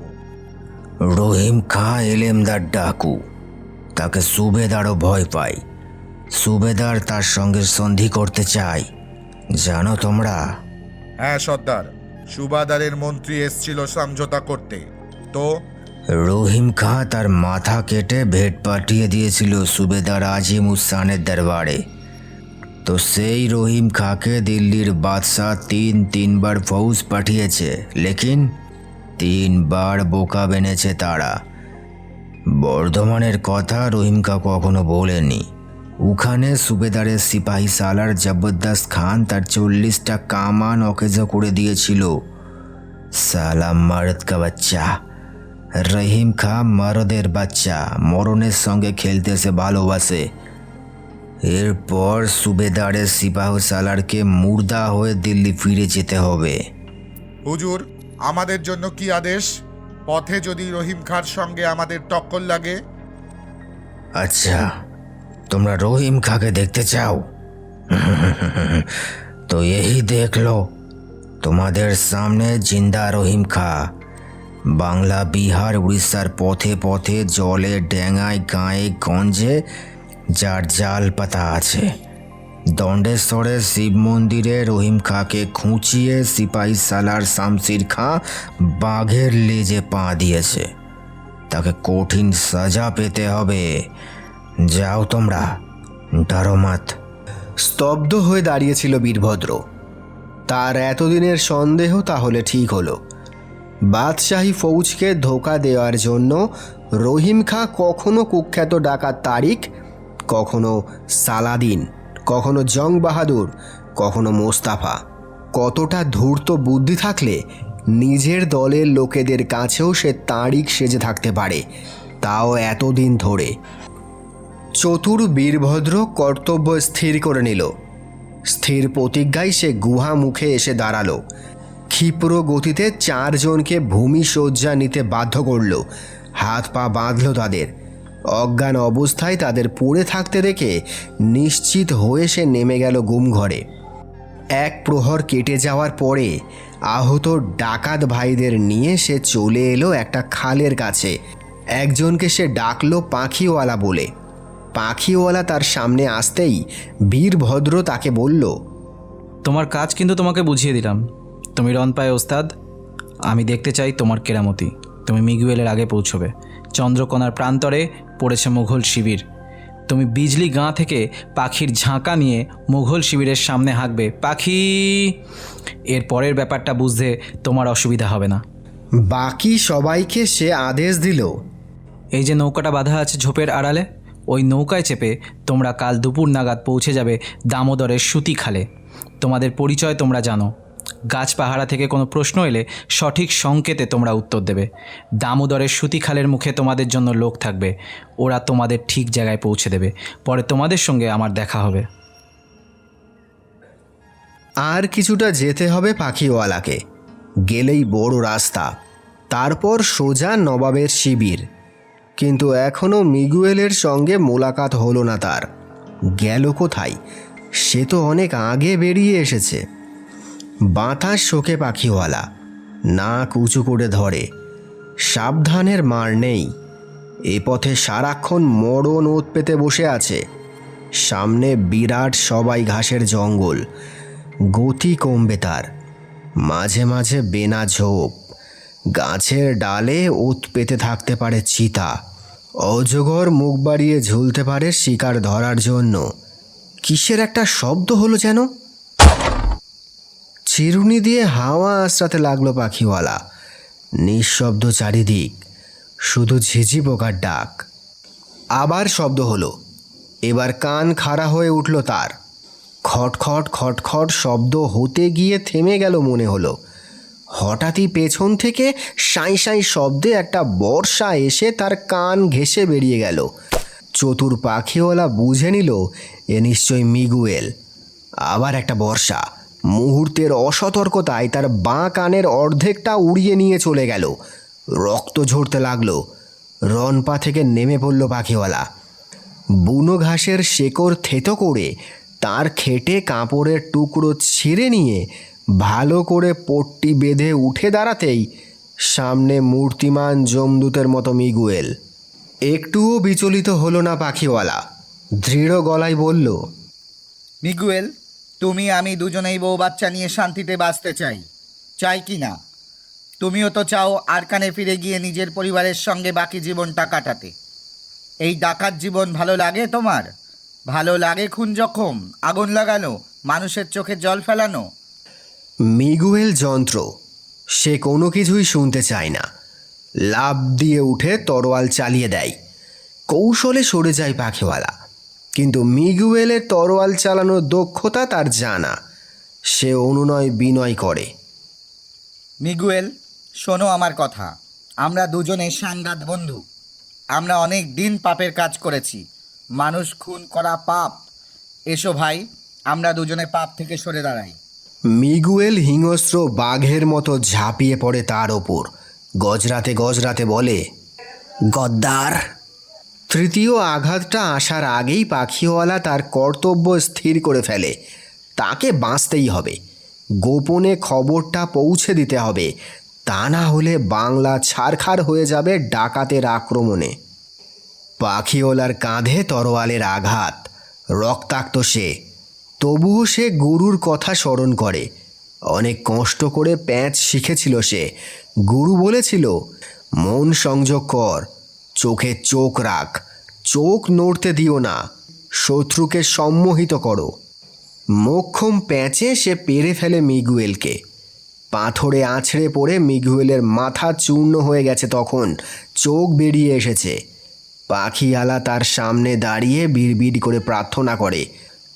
রহিম খা এলেমদার ডাকু, তাকে সুবেদারও ভয় পায়। সুবেদার তার সঙ্গে সন্ধি করতে চায়, জানো তোমরা? হ্যাঁ সর্দার, সুবাদারের মন্ত্রী এসছিল সমঝোতা করতে। তো রহিম খা তার মাথা কেটে ভেট পাঠিয়ে দিয়েছিল সুবেদার আজিম উসানের দরবারে। তো সেই রহিম খাকে দিল্লির বাদশাহ 3 বার ফৌজ পাঠিয়েছে, লেকিন 3 বার বোকা বেনেছে তারা। বর্ধমানের কথা রহিম খা কখনো বলেনি। ওখানে সুবেদারের সিপাহী সালার জবরদস্ত খান তার 40টা কামান অকেজো করে দিয়েছিল। সালাম মারদ কা বাচ্চা, রহিম খা মরদের বাচ্চা, মরণের সঙ্গে খেলতে সে ভালোবাসে। এরপর সুবেদারের সিপাহ সালারকে মুর্দা হয়ে দিল্লি ফিরে যেতে হবে। হুজুর, আমাদের জন্য কি আদেশ? পথে যদি রহিম খাঁর সঙ্গে আমাদের টক্কর লাগে? আচ্ছা, তোমরা রহিম খাকে দেখতে চাও? তো এই দেখ লো, তোমাদের সামনে জিন্দা রহিম খা। বাংলা, বিহার, উড়িষ্যার পথে পথে, জলে, ডেঙ্গায়, গাঁয়ে গঞ্জে যার জাল পাতা আছে। দণ্ডেশ্বরের শিব মন্দিরে রহিম খাকে খুঁচিয়ে সিপাহী সালার শামশির খাঁ বাঘের লেজে পা দিয়েছে। তাকে কঠিন সাজা পেতে হবে। যাও তোমরা, ডরো মত। স্তব্ধ হয়ে দাঁড়িয়েছিল বীরভদ্র। তার এতদিনের সন্দেহ তাহলে ঠিক হলো। বাদশাহী ফৌজকে ধোঁকা দেওয়ার জন্য রহিম খাঁ কখনো কুখ্যাত ডাকাত তারিক, কখনো সালাদিন, কখনো জং বাহাদুর, কখনো মোস্তাফা। কতটা ধূর্ত বুদ্ধি থাকলে নিজের দলের লোকেদের কাছেও সে তারিক সেজে থাকতে পারে, তাও এতদিন ধরে। চতুর বীরভদ্র কর্তব্য স্থির করে নিল। স্থির প্রতিজ্ঞায় সে গুহা মুখে এসে দাঁড়ালো। ক্ষিপ্র গতিতে 4 জনকে ভূমি শয্যা নিতে বাধ্য করল। হাত পা বাঁধল তাদের। অজ্ঞান অবস্থায় তাদের পড়ে থাকতে দেখে নিশ্চিত হয়ে সে নেমে গেল গুমঘরে। 1 প্রহর কেটে যাওয়ার পরে আহত ডাকাত ভাইদের নিয়ে সে চলে এলো একটা খালের কাছে। একজনকে সে ডাকলো পাখিওয়ালা বলে। পাখিওয়ালা তার সামনে আসতেই বীরভদ্র তাকে বলল, তোমার কাজ কিন্তু তোমাকে বুঝিয়ে দিলাম। তুমি রন পায়ে ওস্তাদ। আমি দেখতে চাই তোমার কেরামতি। তুমি মিগুয়েলের আগে পৌঁছবে। চন্দ্রকোনার প্রান্তরে পড়েছে মুঘল শিবির। তুমি বিজলি গাঁ থেকে পাখির ঝাঁকা নিয়ে মুঘল শিবিরের সামনে হাঁকবে, পাখি। এর পরের ব্যাপারটা বুঝতে তোমার অসুবিধা হবে না। বাকি সবাইকে সে আদেশ দিল, এই যে নৌকাটা বাঁধা আছে ঝোপের আড়ালে, ওই নৌকায় চেপে তোমরা কাল দুপুর নাগাদ পৌঁছে যাবে দামোদরের সুতি খালে। তোমাদের পরিচয় তোমরা জানো। গাছ পাহারা থেকে কোনো প্রশ্ন এলে সঠিক সংকেতে তোমরা উত্তর দেবে। দামোদরের সুতি খালের মুখে তোমাদের জন্য লোক থাকবে। ওরা তোমাদের ঠিক জায়গায় পৌঁছে দেবে। পরে তোমাদের সঙ্গে আমার দেখা হবে। আর কিছুটা যেতে হবে পাখিওয়ালাকে। গেলেই বড় রাস্তা, তারপর সোজা নবাবের শিবির। কিন্তু এখনও মিগুয়েলের সঙ্গে মোলাকাত হলো না তার। গেল কোথায়? সে তো অনেক আগে বেরিয়ে এসেছে। বাতাস শোকে পাখিওয়ালা, নাক উঁচু করে ধরে। সাবধানের মার নেই। এ পথে সারাক্ষণ মরণ ওত পেতে বসে আছে। সামনে বিরাট সবাই ঘাসের জঙ্গল। গতি কমবে তার। মাঝে মাঝে বেনা ঝোপ। গাছের ডালে ওত পেতে থাকতে পারে চিতা। অজগর মুখ বাড়িয়ে ঝুলতে পারে শিকার ধরার জন্য। কিসের একটা শব্দ হলো যেন। চিরুনি দিয়ে হাওয়া আশ্রাতে লাগলো পাখিওয়ালা। নিঃশব্দ চারিদিক, শুধু ঝিঝি পোকার ডাক। আবার শব্দ হলো। এবার কান খাড়া হয়ে উঠল তার। খটখট খটখট শব্দ হতে গিয়ে থেমে গেল মনে হলো। হঠাৎই পেছন থেকে সাঁই সাঁই শব্দে একটা বর্ষা এসে তার কান ঘেঁষে বেরিয়ে গেল। চতুর পাখিওয়ালা বুঝে নিল এ নিশ্চয়ই মিগুয়েল। আবার একটা বর্ষা। মুহূর্তের অসতর্কতায় তার বাঁ কানের অর্ধেকটা উড়িয়ে নিয়ে চলে গেল। রক্ত ঝরতে লাগলো। রনপা থেকে নেমে পড়ল পাখিওয়ালা। বুনো ঘাসের শেকড় থেতো করে তার খেটে কাপড়ের টুকরো ছিঁড়ে নিয়ে ভালো করে পট্টি বেঁধে উঠে দাঁড়াতেই সামনে মূর্তিমান যমদূতের মতো মিগুয়েল। একটুও বিচলিত হলো না পাখিওয়ালা। দৃঢ় গলায় বলল, মিগুয়েল, তুমি আমি দুজনেই বউ বাচ্চা নিয়ে শান্তিতে বাঁচতে চাই, চাই কি না? তুমিও তো চাও আরকানে ফিরে গিয়ে নিজের পরিবারের সঙ্গে বাকি জীবনটা কাটাতে। এই ডাকাত জীবন ভালো লাগে তোমার? ভালো লাগে খুন জখম, আগুন লাগানো, মানুষের চোখে জল ফেলানো? মিগুয়েল যন্ত্র। সে কোনো কিছুই শুনতে চায় না। লাফ দিয়ে উঠে তরোয়াল চালিয়ে দেয়। কৌশলে সরে যায় পাখিওয়ালা। কিন্তু মিগুয়েলের তরোয়াল চালানোর দক্ষতা তার জানা। সে অনুনয় বিনয় করে, মিগুয়েল, শোনো আমার কথা। আমরা দুজনে সাংঘাত বন্ধু। আমরা অনেক দিন পাপের কাজ করেছি, মানুষ খুন করা পাপ। এসো ভাই, আমরা দুজনে পাপ থেকে সরে দাঁড়াই। মিগুয়েল হিংস্র বাঘের মতো ঝাঁপিয়ে পড়ে তার ওপর, গজরাতে গজরাতে বলে, গদ্দার! তৃতীয় আঘাতটা আসার আগেই পাখিওয়ালা তার কর্তব্য স্থির করে ফেলে। তাকে বাঁচতেই হবে, গোপনে খবরটা পৌঁছে দিতে হবে, তা না হলে বাংলা ছারখার হয়ে যাবে ডাকাতের আক্রমণে। পাখিওয়ালার কাঁধে তরোয়ালের আঘাত, রক্তাক্ত সে, তবুও সে গুরুর কথা স্মরণ করে। অনেক কষ্ট করে প্যাঁচ শিখেছিল সে। গুরু বলেছিল, মন সংযোগ কর, চোখে চোখ রাখ, চোখ নড়তে দিও না, শত্রুকে সম্মোহিত করো। মোক্ষম প্যাঁচে সে পেরে ফেলে মিগুয়েলকে। পাথরে আছড়ে পড়ে মিগুয়েলের মাথা চূর্ণ হয়ে গেছে, তখন চোখ বেরিয়ে এসেছে। পাখিয়ালা তার সামনে দাঁড়িয়ে বিড়বিড় করে প্রার্থনা করে।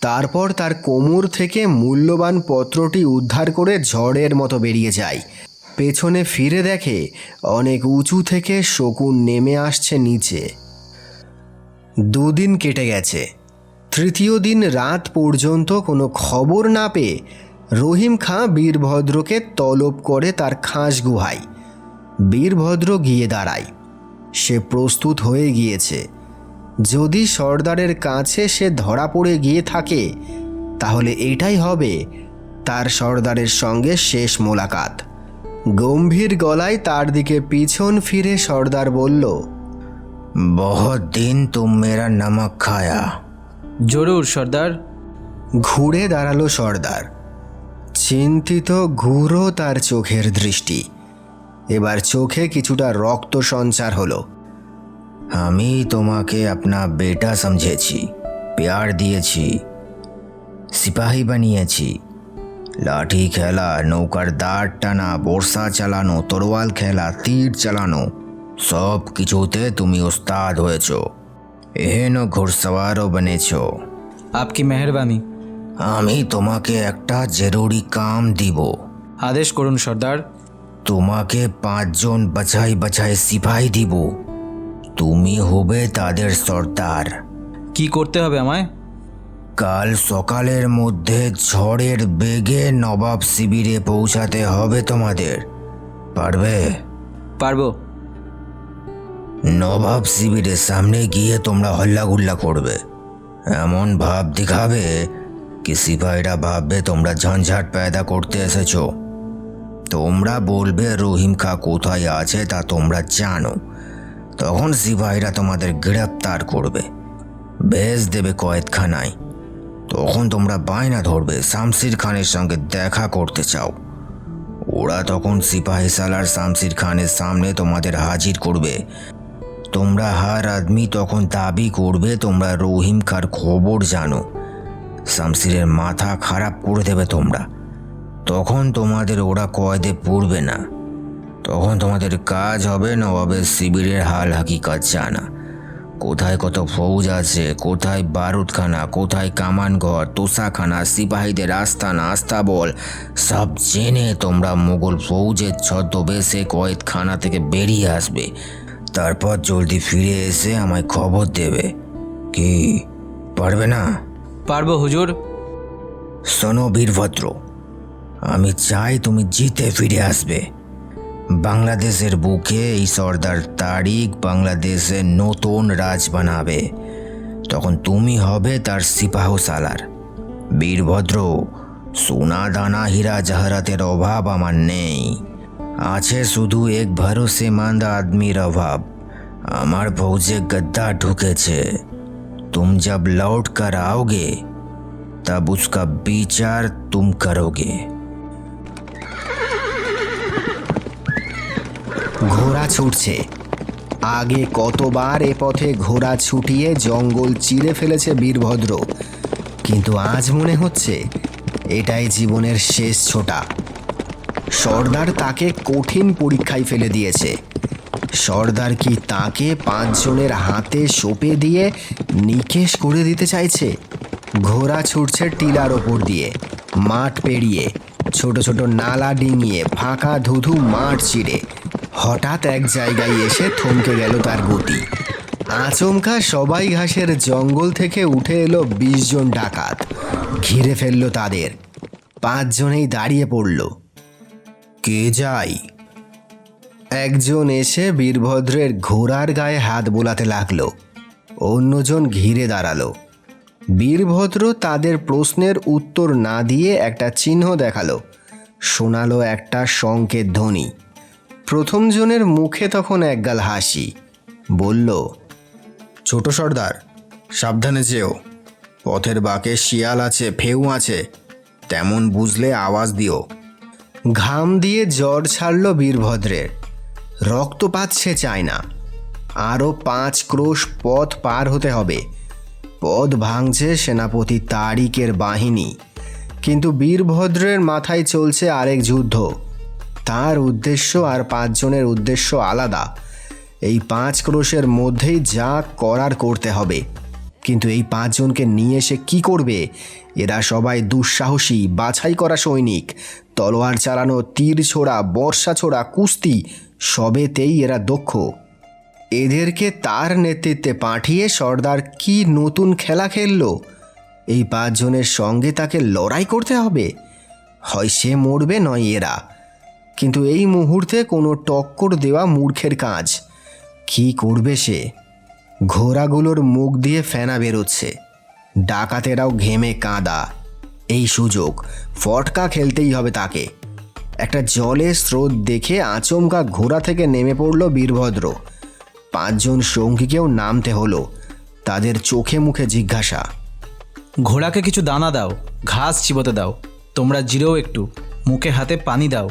তারপর তার কোমর থেকে মূল্যবান পত্রটি উদ্ধার করে ঝড়ের মতো বেরিয়ে যায়। পেছনে ফিরে দেখে অনেক উঁচু থেকে শকুন নেমে আসছে নিচে। দুদিন কেটে গেছে। তৃতীয় দিন রাত পর্যন্ত কোনো খবর না পেয়ে রহিম খাঁ বীরভদ্রকে তলব করে তার খাস গুহায়। বীরভদ্র গিয়ে দাঁড়ায়। সে প্রস্তুত হয়ে গিয়েছে। যদি সর্দারের কাছে সে ধরা পড়ে গিয়ে থাকে, তাহলে এটাই হবে তার সর্দারের সঙ্গে শেষ মোলাকাত। গম্ভীর গলায় তার দিকে পিছন ফিরে সর্দার বলল, बहुत दिन तुम मेरा नमक खाया। জরুর সর্দার। ঘুরে দাঁড়ালো সর্দার। চিন্তিত ঘুরো তার চোখের দৃষ্টি। এবার চোখে কিছুটা রক্ত সঞ্চার হলো। আমি তোমাকে अपना बेटा समझेছি, प्यार দিয়েছি, সিপাহী বানিয়েছি। লাঠি খেলা, নৌকার দাঁড় টানা, বর্ষা চালানো, তরোয়াল খেলা, তীর চালানো, সব কিছুতে তুমি ওস্তাদ হয়েছ। এহেন ঘোড়সওয়ারও বনেছ। আপকি মেহরবানি। আমি তোমাকে একটা জরুরি কাম দিব। আদেশ করুন সর্দার। তোমাকে 5 জন বাছাই বাছাই সিপাহী দিব। তুমি হবে তাদের সর্দার। কি করতে হবে আমায়? কাল সকালের মধ্যে ঝড়ের বেগে নবাব শিবিরে পৌঁছাতে হবে তোমাদের। পারবে? পারবো। নবাব শিবিরের সামনে গিয়ে তোমরা হল্লাগুল্লা করবে, এমন ভাব দেখাবে কি সিপাহীরা ভাববে তোমরা ঝঞ্ঝাট পয়দা করতে এসেছো। তোমরা বলবে রহিম খাঁ কোথায় আছে তা তোমরা জানো। তখন সিপাহীরা তোমাদের গ্রেপ্তার করবে, বেশ দেবে কয়েদখানায়। তখন তোমরা বায়না ধরবে শামসির খানের সঙ্গে দেখা করতে চাও। ওরা তখন সিপাহী সালার শামসির খানের সামনে তোমাদের হাজির করবে। তোমরা হার আদমি তখন দাবি করবে তোমরা রহিম খাঁর খবর জানো। শামসিরের মাথা খারাপ করে দেবে তোমরা। তখন তোমাদের ওরা কয়েদে পড়বে না। তখন তোমাদের কাজ হবে নবাবের শিবিরের হাল হাকিকত জানা। কোথায় কত ফৌজ আছে, কোথায় বারুদখানা, কোথায় কামানঘর, তোষাখানা, সিপাহীদের আস্তানা, আস্তাবল, সব জেনে তোমরা মোগল ফৌজের ছদ্মবেশে কয়েদখানা থেকে বেরিয়ে আসবে। তারপর জলদি ফিরে এসে আমায় খবর দেবে। কি পারবে না? পারবো হুজুর। শোনো বীরভদ্র, আমি চাই তুমি জিতে ফিরে আসবে। বাংলাদেশের বুকে এই সর্দার তারিক বাংলাদেশে নতুন রাজ বানাবে। তখন তুমি হবে তার সিপাহ সালার। বীরভদ্র, সোনা দানা হীরা জাহরাতের অভাব আমার নেই, আছে শুধু এক ভরসেমন্দ আদমির অভাব। আমার ফৌজে गद्दार ঢুকেছে। तुम जब लौट कर आओगे तब उसका विचार तुम करोगे। ঘোড়া ছুটছে। আগে কতবার এ পথে ঘোড়া ছুটিয়ে জঙ্গল চিরে ফেলেছে বীরভদ্র, কিন্তু আজ মনে হচ্ছে এটাই জীবনের শেষ ছোটা। সর্দার তাকে কঠিন পরীক্ষায় ফেলে দিয়েছে। সর্দার কি তাকে 5 জনের হাতে সঁপে দিয়ে নিকেশ করে দিতে চাইছে? ঘোড়া ছুটছে টিলার ওপর দিয়ে, মাঠ পেরিয়ে, ছোট ছোট নালা ডিঙিয়ে, ফাঁকা ধুধু মাঠ চিরে। হঠাৎ এক জায়গায় এসে থমকে গেল তার গতি। আচমকা সবাই ঘাসের জঙ্গল থেকে উঠে এলো 20 জন ডাকাত। ঘিরে ফেলল তাদের। 5 জনেই দাঁড়িয়ে পড়ল। কে যাই? একজন এসে বীরভদ্রের ঘোড়ার গায়ে হাত বোলাতে লাগলো। অন্যজন ঘিরে দাঁড়ালো। বীরভদ্র তাদের প্রশ্নের উত্তর না দিয়ে একটা চিহ্ন দেখালো। শোনালো একটা সংকেত ধ্বনি। প্রথম জনের মুখে তখন একগাল হাসি। বলল, ছোট সর্দার, সাবধানে যেও। পথের বাঁকে শিয়াল আছে, ফেউ আছে, তেমন বুঝলে আওয়াজ দিও। ঘাম দিয়ে জ্বর ছাড়ল বীরভদ্রের। রক্তপাত সে চায় না। আরও 5 ক্রোশ পথ পার হতে হবে। পথ ভাঙছে সেনাপতি তারিকের বাহিনী, কিন্তু বীরভদ্রের মাথায় চলছে আরেক যুদ্ধ। তার উদ্দেশ্য আর 5 জনের উদ্দেশ্য আলাদা। এই 5 ক্রোশের মধ্যেই যা করার করতে হবে। কিন্তু এই 5 জনকে নিয়ে সে কি করবে? এরা সবাই দুঃসাহসী, বাছাই করা সৈনিক। তলোয়ার চালানো, তীর ছোড়া, বর্ষা ছোড়া, কুস্তি সবেতেই এরা দক্ষ। এদেরকে তার নেতৃত্বে পাঠিয়ে সর্দার কি নতুন খেলা খেলল? এই 5 জনের সঙ্গে তাকে লড়াই করতে হবে। হয় সে মরবে, নয় এরা। কিন্তু এই মুহূর্তে কোনো টক্কর দেওয়া মূর্খের কাজ। কি করবে সে? ঘোড়াগুলোর মুখ দিয়ে ফেনা বেরোচ্ছে। ডাকাতেরাও ঘেমে কাঁদা। এই সুযোগ, ফটকা খেলতেই হবে তাকে। একটা জলের স্রোত দেখে আচমকা ঘোড়া থেকে নেমে পড়ল বীরভদ্র। 5 জন সঙ্গীকেও নামতে হলো। তাদের চোখে মুখে জিজ্ঞাসা। ঘোড়াকে কিছু দানা দাও, ঘাস চিবোতে দাও, তোমরা জিরেও একটু, মুখে হাতে পানি দাও।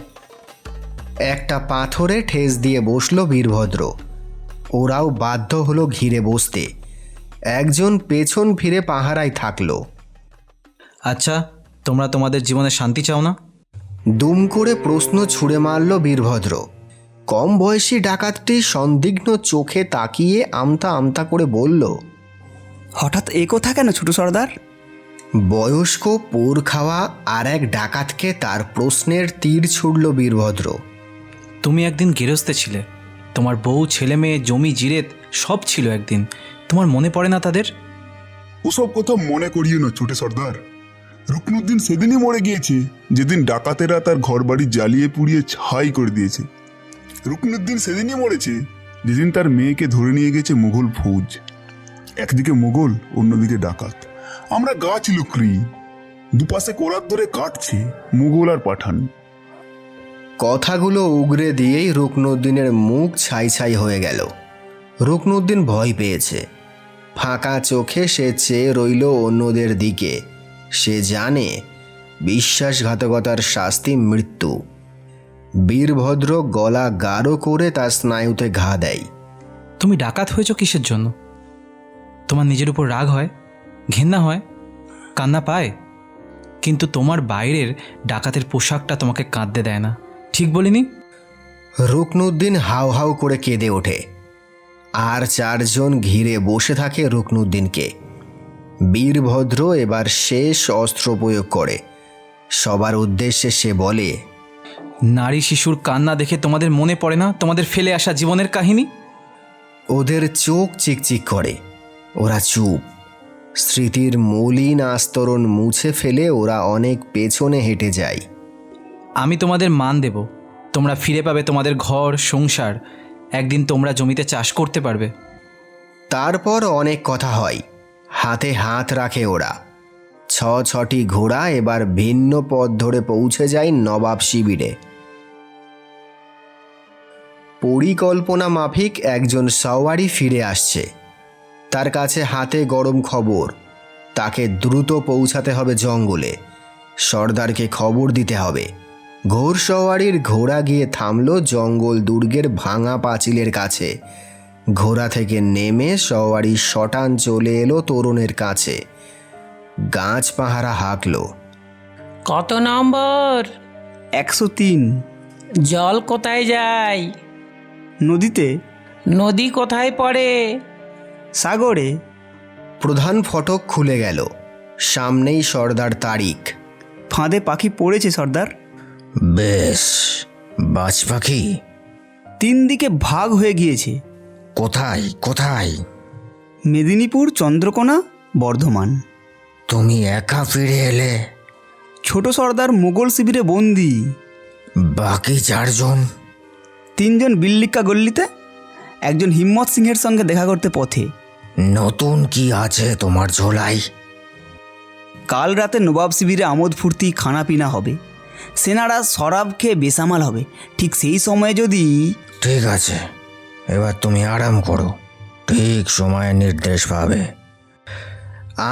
একটা পাথরে ঠেস দিয়ে বসল বীরভদ্র। ওরাও বাধ্য হলো ঘিরে বসতে। একজন পেছন ফিরে পাহারায় থাকলো। আচ্ছা, তোমরা তোমাদের জীবনে শান্তি চাও না? দুম করে প্রশ্ন ছুঁড়ে মারল বীরভদ্র। কম বয়সী ডাকাতটি সন্দিগ্ধ চোখে তাকিয়ে আমতা আমতা করে বলল, হঠাৎ এ কথা কেন ছোট সর্দার? বয়স্ক পোর খাওয়া আর এক ডাকাতকে তার প্রশ্নের তীর ছুড়ল বীরভদ্র। তুমি একদিন গেরস্তে ছিলে। তোমার বউ, ছেলে মেয়ে, জমি জিরেত সব ছিল একদিন। তোমার মনে পড়ে না তাদের? ওসব কথা মনে করিও না ছোট সর্দার। রুকনুদ্দিন সেদিনই মরে গিয়েছে, যেদিন ডাকাতেরা তার ঘরবাড়ি জ্বালিয়ে পুড়িয়ে ছাই করে দিয়েছে। রুকনুদ্দিন সেদিনই মরেছে যেদিন তার মেয়েকে ধরে নিয়ে গেছে মুঘল ফৌজ। একদিকে মুঘল, অন্যদিকে ডাকাত। আমরা গাছ লুকরি, দুপাশে কোরাত ধরে কাটছে মুঘল আর পাঠান। কথাগুলো উগরে দিয়েই রুকনুদ্দিনের মুখ ছাই ছাই হয়ে গেল। রুকনুদ্দিন ভয় পেয়েছে। ফাঁকা চোখে সে চেয়ে রইল অন্যদের দিকে। সে জানে বিশ্বাসঘাতকতার শাস্তি মৃত্যু। বীরভদ্র গলা গাঢ় করে তার স্নায়ুতে ঘা দেয়। তুমি ডাকাত হয়েছ কিসের জন্য? তোমার নিজের উপর রাগ হয়, ঘেন্না হয়, কান্না পায়, কিন্তু তোমার বাইরের ডাকাতের পোশাকটা তোমাকে কাঁদতে দেয় না। ঠিক বলিনি? রুকনুদ্দিন হাউ হাউ করে কেঁদে ওঠে। আর 4 জন ঘিরে বসে থাকে রুকনুদ্দিনকে। বীরভদ্র এবার শেষ অস্ত্র প্রয়োগ করে। সবার উদ্দেশ্যে সে বলে, নারী শিশুর কান্না দেখে তোমাদের মনে পড়ে না তোমাদের ফেলে আসা জীবনের কাহিনী? ওদের চোখ চিকচিক করে। ওরা চুপ। স্মৃতির মলিন আস্তরণ মুছে ফেলে ওরা অনেক পেছনে হেঁটে যায়। আমি তোমাদের মান দেব। তোমরা ফিরে পাবে তোমাদের ঘর, সংসার। একদিন তোমরা জমিতে চাষ করতে পারবে। তারপর অনেক কথা হয়। হাতে হাত রাখে ওরা। 6টি ঘোড়া এবার ভিন্ন পথ ধরে পৌঁছে যায় নবাব শিবিরে। পরিকল্পনা মাফিক একজন সওয়ারি ফিরে আসছে। তার কাছে হাতে গরম খবর। তাকে দ্রুত পৌঁছাতে হবে জঙ্গলে। সর্দারকে খবর দিতে হবে। ঘোড়সওয়ারির ঘোড়া গিয়ে থামল জঙ্গল দুর্গের ভাঙা পাঁচিলের কাছে। ঘোড়া থেকে নেমে সওয়ারি শটান চলে এলো তরুণের কাছে। গাছ পাহারা হাঁকল। কত নম্বর? 103। জল কোথায় যায়? নদীতে। নদী কোথায় পড়ে? সাগরে। প্রধান ফটক খুলে গেল। সামনেই সর্দার তারিক। ফাঁদে পাখি পড়েছে সর্দার। বেশ, বাজ পাখি, 3 দিকে ভাগ হয়ে গিয়েছে। কোথায় কোথায়? মেদিনীপুর, চন্দ্রকোনা, বর্ধমান। তুমি একা ফিরে এলে? ছোট সর্দার মোগল শিবিরে বন্দি। বাকি 4 জন? 3 জন বিল্লিকা গল্লিতে, একজন হিম্মত সিংহের সঙ্গে দেখা করতে পথে। নতুন কি আছে তোমার ঝোলায়? কাল রাতে নবাব শিবিরে আমোদ ফুর্তি খানাপিনা হবে, সেনারা শরাব খেয়ে বেসামাল হবে। ঠিক সেই সময়ে যদি... ঠিক আছে, এবার তুমি আরাম করো, ঠিক সময়ে নির্দেশ পাবে।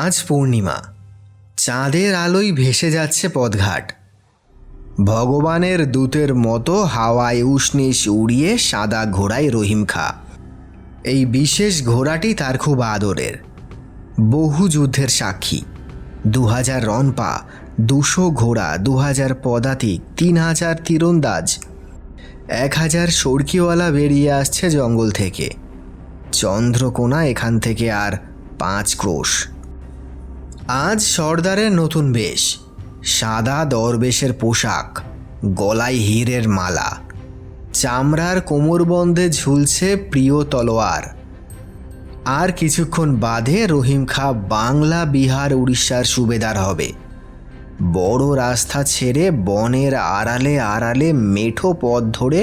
আজ পূর্ণিমা, চাঁদের আলোয় ভেসে যাচ্ছে পথঘাট। ভগবানের দূতের মতো হাওয়ায় উষ্ণিস উড়িয়ে সাদা ঘোড়ায় রহিম খাঁ। এই বিশেষ ঘোড়াটি তার খুব আদরের। বহু যুদ্ধের সাক্ষী, 2000 রণপা, 200 ঘোড়া, 2000 পদাতিক, 3000 তীরন্দাজ, 1000 সড়কিওয়ালা বেরিয়ে আসছে জঙ্গল থেকে। চন্দ্রকোনা এখান থেকে আর 5 ক্রোশ। আজ সর্দারের নতুন বেশ, সাদা দরবেশের পোশাক, গলায় হীরের মালা, চামড়ার কোমরবন্ধে ঝুলছে প্রিয় তলোয়ার। আর কিছুক্ষণ বাদে রহিম খাঁ বাংলা, বিহার, উড়িষ্যার সুবেদার হবে। বড় রাস্তা ছেড়ে বনের আড়ালে আড়ালে মেঠো পথ ধরে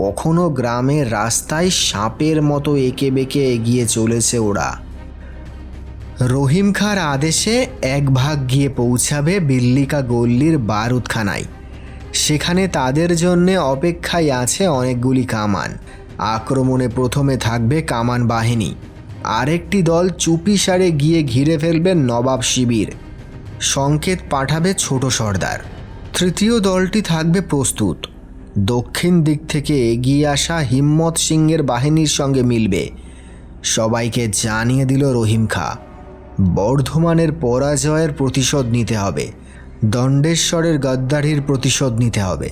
কখনো গ্রামের রাস্তায় সাপের মতো এঁকে বেঁকে এগিয়ে চলেছে ওরা। রহিম খাঁর আদেশে 1 ভাগ গিয়ে পৌঁছাবে বিল্লিকা গল্লির বারুদখানায়। সেখানে তাদের জন্যে অপেক্ষায় আছে অনেকগুলি কামান। আক্রমণে প্রথমে থাকবে কামান বাহিনী, আরেকটি দল চুপিসারে গিয়ে ঘিরে ফেলবে নবাব শিবির। সংকেত পাঠাবে ছোট সর্দার। তৃতীয় দলটি থাকবে প্রস্তুত, দক্ষিণ দিক থেকে এগিয়ে আসা হিম্মত সিংহের বাহিনীর সঙ্গে মিলবে। সবাইকে জানিয়ে দিল রহিম খাঁ, বর্ধমানের পরাজয়ের প্রতিশোধ নিতে হবে, দণ্ডেশ্বরের গদ্দারির প্রতিশোধ নিতে হবে।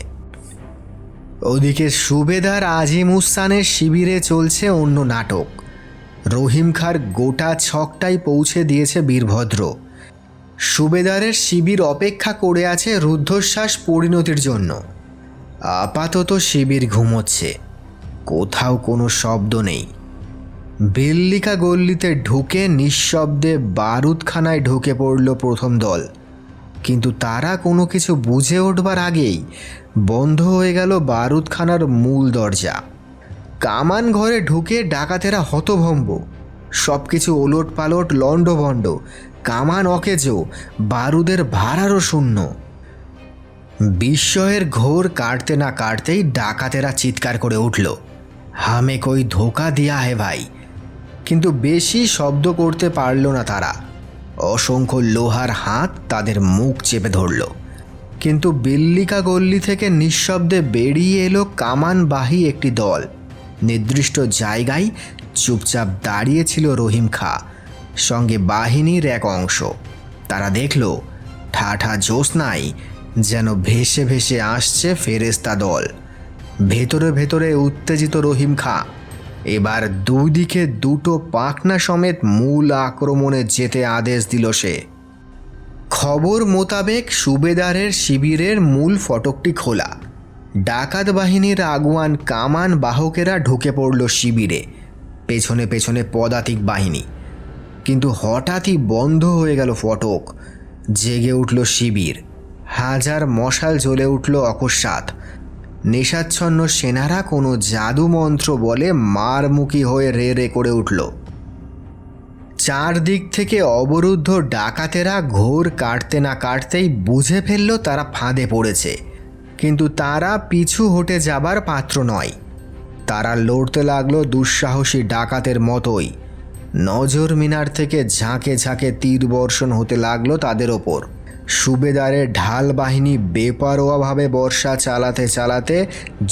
ওদিকে সুবেদার আজিম উসানের শিবিরে চলছে অন্য নাটক। রহিম খাঁর গোটা ছকটাই পৌঁছে দিয়েছে বীরভদ্র। সুবেদারের শিবির অপেক্ষা করে আছে রুদ্ধশ্বাস পরিণতির জন্য। আপাতত শিবির ঘুমোচ্ছে, কোথাও কোনো শব্দ নেই। বিল্লিকা গল্লিতে ঢুকে নিঃশব্দে বারুদখানায় ঢুকে পড়ল প্রথম দল, কিন্তু তারা কোনো কিছু বুঝে উঠবার আগেই বন্ধ হয়ে গেল বারুদখানার মূল দরজা। কামান ঘরে ঢুকে ডাকাতেরা হতভম্ব। সব কিছু ওলট পালট, লণ্ডভণ্ড, কামান অকেজো, বারুদের ভাড়ারও শূন্য। বিস্ময়ের ঘোর কাটতে না কাটতেই ডাকাতেরা চিৎকার করে উঠল, হামে কই ধোকা দিয়া হে ভাই। কিন্তু বেশি শব্দ করতে পারল না তারা। অসংখ্য লোহার হাত তাদের মুখ চেপে ধরল। কিন্তু বিল্লিকা গল্লি থেকে নিঃশব্দে বেরিয়ে এলো কামানবাহী একটি দল। নির্দিষ্ট জায়গায় চুপচাপ দাঁড়িয়েছিল রহিম খাঁ, সঙ্গে বাহিনীর এক অংশ। তারা দেখল ঠাঠা জ্যোৎস্নায় যেন ভেসে ভেসে আসছে ফেরেস্তা দল। ভেতরে ভেতরে উত্তেজিত রহিম খাঁ এবার 2 দিকে 2টো পাখনা সমেত মূল আক্রমণে যেতে আদেশ দিল সে। খবর মোতাবেক সুবেদারের শিবিরের মূল ফটকটি খোলা। ডাকাত বাহিনীর আগুয়ান কামান বাহকেরা ঢুকে পড়ল শিবিরে, পেছনে পেছনে পদাতিক বাহিনী। কিন্তু হঠাৎই বন্ধ হয়ে গেল ফটক। জেগে উঠল শিবির, হাজার মশাল জ্বলে উঠল অকস্মাৎ। নেশাচ্ছন্ন সেনারা কোনো জাদু মন্ত্র বলে মারমুখী হয়ে রে রে করে উঠল। চারদিক থেকে অবরুদ্ধ ডাকাতেরা ঘোর কাটতে না কাটতেই বুঝে ফেলল তারা ফাঁদে পড়েছে। কিন্তু তারা পিছু হটে যাবার পাত্র নয়। তারা লড়তে লাগলো দুঃসাহসী ডাকাতের মতোই। নজর মিনার থেকে ঝাঁকে ঝাঁকে তীর বর্ষণ হতে লাগলো তাদের ওপর। সুবেদারের ঢাল বাহিনী বেপরোয়াভাবে বর্ষা চালাতে চালাতে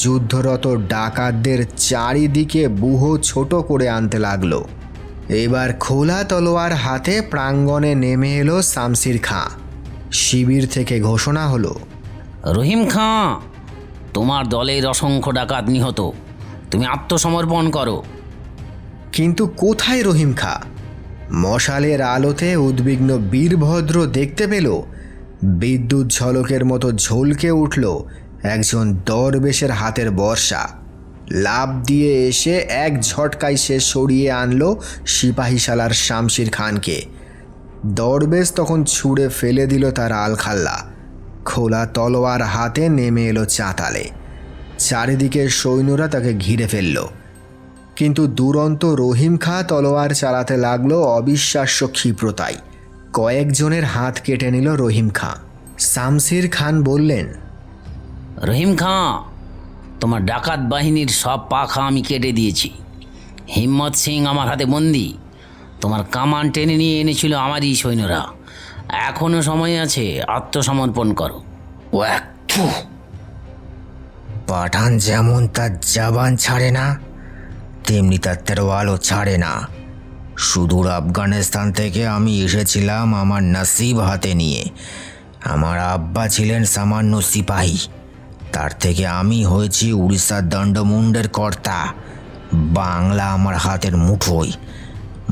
যুদ্ধরত ডাকাতদের চারিদিকে বুহ ছোট করে আনতে লাগলো। এবার খোলা তলোয়ার হাতে প্রাঙ্গণে নেমে এলো শামসির খাঁ। শিবির থেকে ঘোষণা হলো, রহিম খাঁ, তোমার দলের অসংখ্য ডাকাত নিহত, তুমি আত্মসমর্পণ করো। কিন্তু কোথায় রহিম খাঁ? মশালের আলোতে উদ্বিগ্ন বীরভদ্র দেখতে পেল বিদ্যুৎ ঝলকের মতো ঝলকে উঠল একজন দরবেশের হাতের বর্ষা। লাফ দিয়ে এসে এক ঝটকায় সে সরিয়ে আনলো সিপাহীশালার শামশির খানকে। দরবেশ তখন ছুঁড়ে ফেলে দিল তার আলখাল্লা। খোলা তলোয়ার হাতে নেমে এলো চাতালে। চারিদিকে সৈন্যরা তাকে ঘিরে ফেলল, কিন্তু দুরন্ত রহিম খাঁ তলোয়ার চালাতে লাগলো অবিশ্বাস্য ক্ষিপ্রতায়। কয়েকজনের হাত কেটে নিল রহিম খাঁ। শামশির খান বললেন, রহিম খাঁ, তোমার ডাকাত বাহিনীর সব পাখা আমি কেটে দিয়েছি। হিম্মত সিং আমার হাতে বন্দি। তোমার কামান টেনে নিয়ে এনেছিল আমারই সৈন্যরা। এখনো সময় আছে, আত্মসমর্পণ করো। পাঠান যেমন তার জবান ছাড়ে না, তেমনি তার তেরোয়ালও ছাড়ে না। সুদূর আফগানিস্তান থেকে আমি এসেছিলাম আমার নসিব হাতে নিয়ে। আমার আব্বা ছিলেন সামান্য সিপাহী, তার থেকে আমি হয়েছি উড়িষ্যার দণ্ডমুণ্ডের কর্তা। বাংলা আমার হাতের মুঠোয়।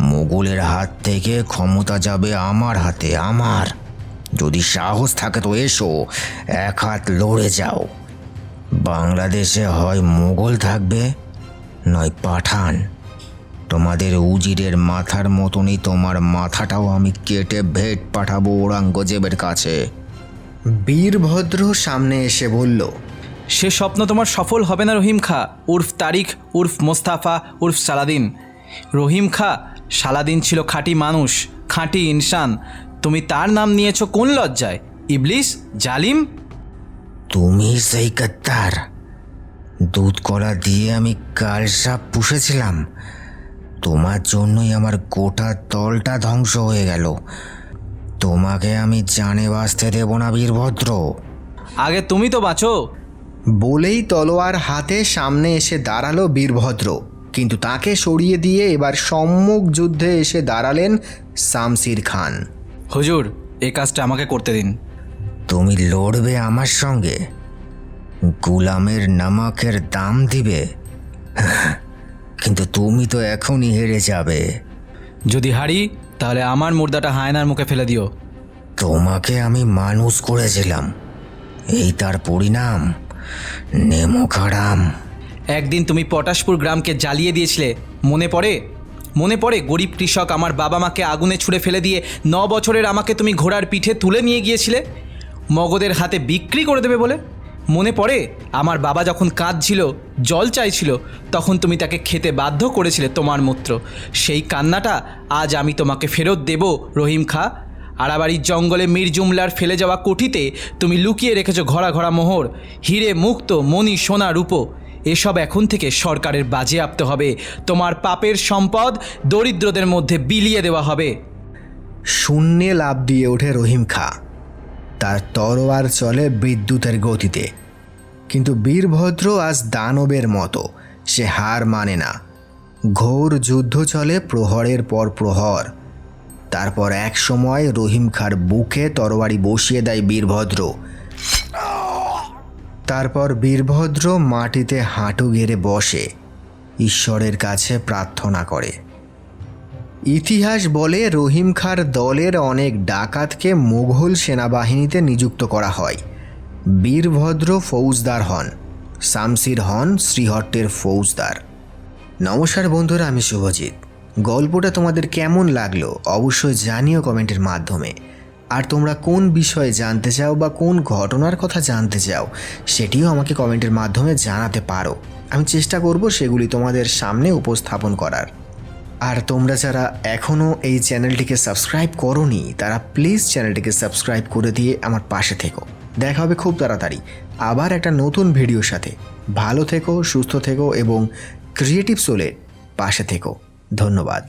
মোগলের হাত থেকে ক্ষমতা যাবে আমার হাতে, আমার। যদি সাহস থাকে তো এসো, এক হাত লড়ে যাও। বাংলাদেশে হয় মোগল থাকবে, নয় পাঠান। তোমাদের উজিরের মাথার মতনই তোমার মাথাটাও আমি কেটে ভেট পাঠাবো ঔরঙ্গজেবের কাছে। বীরভদ্র সামনে এসে বলল, সে স্বপ্ন তোমার সফল হবে না রহিম খাঁ উর্ফ তারিক উর্ফ মোস্তাফা উর্ফ সালাদিন। রহিম খাঁ সালাদিন ছিল খাঁটি মানুষ, খাঁটি ইনসান। তুমি তার নাম নিয়েছ কোন লজ্জায়? ইবলিস, জালিম। তুমি সেই গদ্দার। দুধ কলা দিয়ে আমি কাল সাপ পুষেছিলাম। তোমার জন্যই আমার গোটা দলটা ধ্বংস হয়ে গেল। তোমাকে আমি জানে বাঁচতে দেব না বীরভদ্র। আগে তুমি তো বাঁচো। বলেই তলোয়ার হাতে সামনে এসে দাঁড়ালো বীরভদ্র, কিন্তু তাকে সরিয়ে দিয়ে এবার সম্মুখ যুদ্ধে এসে দাঁড়ালেন শামশির খান। হুজুর, এই কাজটা আমাকে করতে দিন। তুমি লড়বে আমার সঙ্গে? গুলামের নামাকের দাম দিবে? কিন্তু তুমি তো এখনই হেরে যাবে। যদি হারি তাহলে আমার মুর্দাটা হায়নার মুখে ফেলে দিও। তোমাকে আমি মানুষ করেছিলাম, এই তার পরিণাম। নেমোখারাম। একদিন তুমি পটাশপুর গ্রামকে জ্বালিয়ে দিয়েছিলে, মনে পড়ে? মনে পড়ে গরিব কৃষক আমার বাবা মাকে আগুনে ছুঁড়ে ফেলে দিয়ে 9 বছরের আমাকে তুমি ঘোড়ার পিঠে তুলে নিয়ে গিয়েছিলে মগধের হাতে বিক্রি করে দেবে বলে? মনে পড়ে আমার বাবা যখন কাঁদছিল, জল চাইছিল, তখন তুমি তাকে খেতে বাধ্য করেছিলে তোমার মূত্র? সেই কান্নাটা আজ আমি তোমাকে ফেরত দেব রহিম খাঁ। আড়াবাড়ির জঙ্গলে মীর জুমলার ফেলে যাওয়া কুঠিতে তুমি লুকিয়ে রেখেছো ঘরা ঘরা মোহর, হিরে মুক্ত, মণি, সোনা, রূপো। এসব এখন থেকে সরকারের বাজেয়াপ্ত হবে। তোমার পাপের সম্পদ দরিদ্রদের মধ্যে বিলিয়ে দেওয়া হবে। শূন্যে লাফ দিয়ে ওঠে রহিম খাঁ। তার তরোয়ার চলে বিদ্যুতের গতিতে, কিন্তু বীরভদ্র আজ দানবের মতো। সে হার মানে না। ঘোর যুদ্ধ চলে প্রহরের পর প্রহর। তারপর এক সময় রহিম খাঁর বুকে তরবারি বসিয়ে দেয় বীরভদ্র। তারপর বীরভদ্র মাটিতে হাঁটু গেড়ে বসে ঈশ্বরের কাছে প্রার্থনা করে। ইতিহাস বলে রহিম খাঁর দলের অনেক ডাকাতকে মুঘল সেনাবাহিনীতে নিযুক্ত করা হয়। বীরভদ্র ফৌজদার হন, শামশির হন শ্রীহট্টের ফৌজদার। নমস্কার বন্ধুরা, আমি শুভজিৎ। গল্পটা তোমাদের কেমন লাগলো অবশ্যই জানিও কমেন্টের মাধ্যমে। আর তোমরা কোন বিষয়ে জানতে চাও বা কোন ঘটনার কথা জানতে চাও সেটিও আমাকে কমেন্টের মাধ্যমে জানাতে পারো। আমি চেষ্টা করব সেগুলি তোমাদের সামনে উপস্থাপন করার। আর তোমরা যারা এখনও এই চ্যানেলটিকে সাবস্ক্রাইব করোনি তারা প্লিজ চ্যানেলটিকে সাবস্ক্রাইব করে দিয়ে আমার পাশে থেকো। দেখা হবে খুব তাড়াতাড়ি আবার একটা নতুন ভিডিওর সাথে। ভালো থেকো, সুস্থ থেকো এবং ক্রিয়েটিভ সোলের পাশে থেকো। ধন্যবাদ।